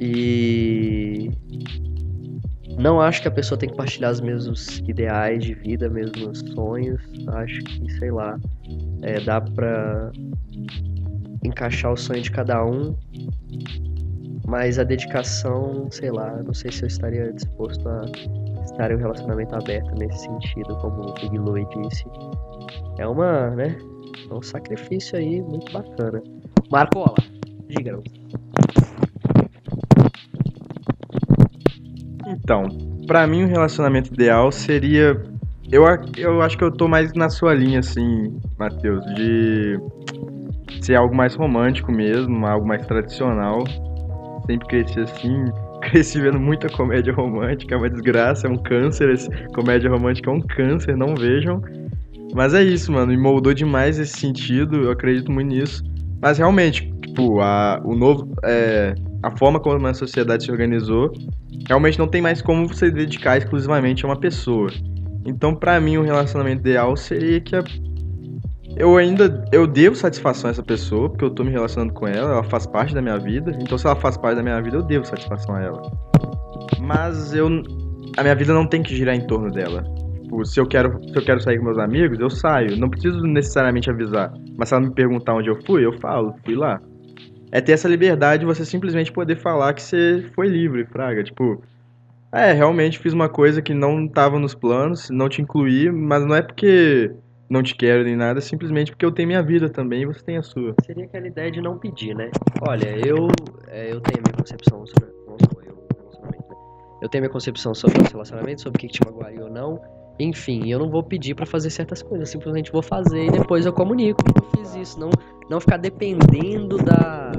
E não acho que a pessoa tem que partilhar os mesmos ideais de vida, mesmos sonhos. Acho que, sei lá, dá pra encaixar o sonho de cada um, mas a dedicação, sei lá, não sei se eu estaria disposto a estar em um relacionamento aberto nesse sentido, como o Big Louie disse. É um sacrifício aí muito bacana. Marcola, diga. Então, pra mim um relacionamento ideal seria... Eu acho que eu tô mais na sua linha, assim, Matheus, de ser algo mais romântico mesmo, algo mais tradicional. Sempre cresci assim, cresci vendo muita comédia romântica, é uma desgraça, é um câncer, comédia romântica é um câncer, não vejam. Mas é isso, mano, me moldou demais esse sentido, eu acredito muito nisso. Mas realmente, tipo, a forma como a sociedade se organizou, realmente não tem mais como você dedicar exclusivamente a uma pessoa. Então, pra mim, um relacionamento ideal seria que eu devo satisfação a essa pessoa, porque eu tô me relacionando com ela, ela faz parte da minha vida. Então, se ela faz parte da minha vida, eu devo satisfação a ela. Mas a minha vida não tem que girar em torno dela. Tipo, se eu quero sair com meus amigos, eu saio. Não preciso necessariamente avisar. Mas se ela me perguntar onde eu fui, eu falo, fui lá. É ter essa liberdade de você simplesmente poder falar que você foi livre, fraga. Tipo, Realmente fiz uma coisa que não tava nos planos, não te incluí, mas não é porque não te quero nem nada, simplesmente porque eu tenho minha vida também e você tem a sua. Seria aquela ideia de não pedir, né? Olha, eu tenho a minha concepção sobre... Não sou eu, relacionamento, né? Eu tenho a minha concepção sobre os relacionamentos, sobre o que te magoaria ou não. Enfim, eu não vou pedir pra fazer certas coisas, eu simplesmente vou fazer e depois eu comunico. Eu fiz isso, não ficar dependendo da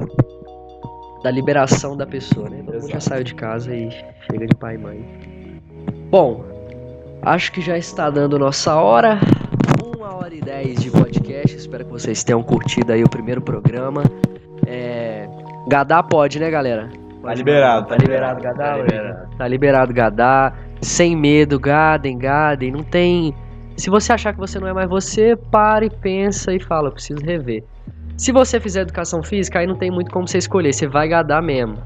liberação da pessoa, né? Todo mundo já saiu de casa e chega de pai e mãe. Bom, acho que já está dando nossa hora. 1h10 de podcast. Espero que vocês tenham curtido aí o primeiro programa. Gadá pode, né, galera? Tá liberado. Tá liberado Gadá? Tá liberado Gadá. Sem medo, gadem. Não tem... Se você achar que você não é mais você, para e pensa e fala, eu preciso rever. Se você fizer educação física, aí não tem muito como você escolher, você vai gadar mesmo.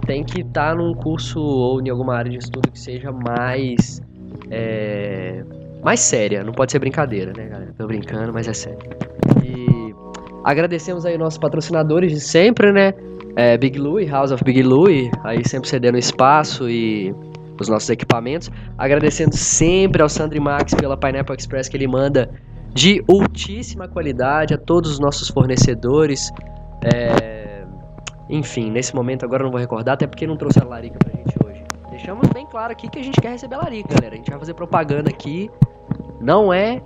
Tem que estar num curso ou em alguma área de estudo que seja mais séria, não pode ser brincadeira, né, galera? Tô brincando, mas é sério. E agradecemos aí nossos patrocinadores de sempre, né? Big Louie, House of Big Louie, aí sempre cedendo espaço e os nossos equipamentos. Agradecendo sempre ao Sandro e Max pela Pineapple Express que ele manda de altíssima qualidade, a todos os nossos fornecedores. Enfim, nesse momento agora eu não vou recordar, até porque não trouxe a larica pra gente hoje. Deixamos bem claro aqui que a gente quer receber a larica, galera. A gente vai fazer propaganda aqui. Não é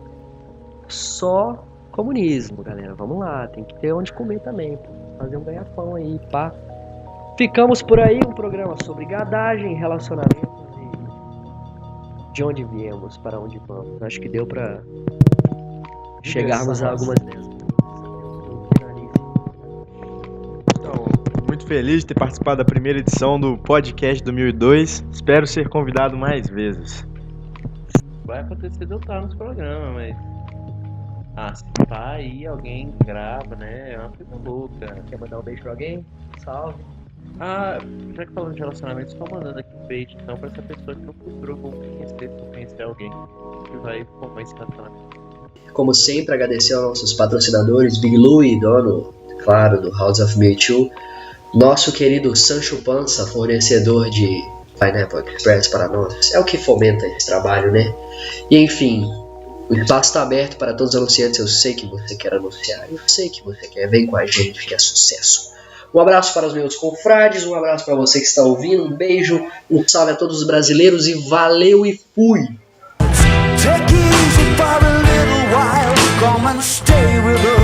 só comunismo, galera. Vamos lá, tem que ter onde comer também. Fazer um ganha-pão aí, pá. Ficamos por aí, um programa sobre gadagem, relacionamentos e de onde viemos, para onde vamos. Acho que deu pra chegarmos a algumas delas. Então, muito feliz de ter participado da primeira edição do podcast 2002. Espero ser convidado mais vezes. Vai acontecer de eu estar nos programas, mas... se tá aí, alguém grava, né? É uma coisa louca. Quer mandar um beijo pra alguém? Salve. Já que falando de relacionamento, estou mandando aqui um beijo, então, pra essa pessoa que no futuro eu vou conhecer alguém que vai formar esse relacionamento. Como sempre, agradecer aos nossos patrocinadores, Big Louie, dono, claro, do House of Mewtwo, nosso querido Sancho Panza, fornecedor de Pineapple Express para nós, é o que fomenta esse trabalho, né? E enfim, o espaço está aberto para todos os anunciantes, eu sei que você quer anunciar, eu sei que você quer, vem com a gente que é sucesso. Um abraço para os meus confrades, um abraço para você que está ouvindo, um beijo, um salve a todos os brasileiros e valeu e fui! Take it easy for a little while, come and stay with us.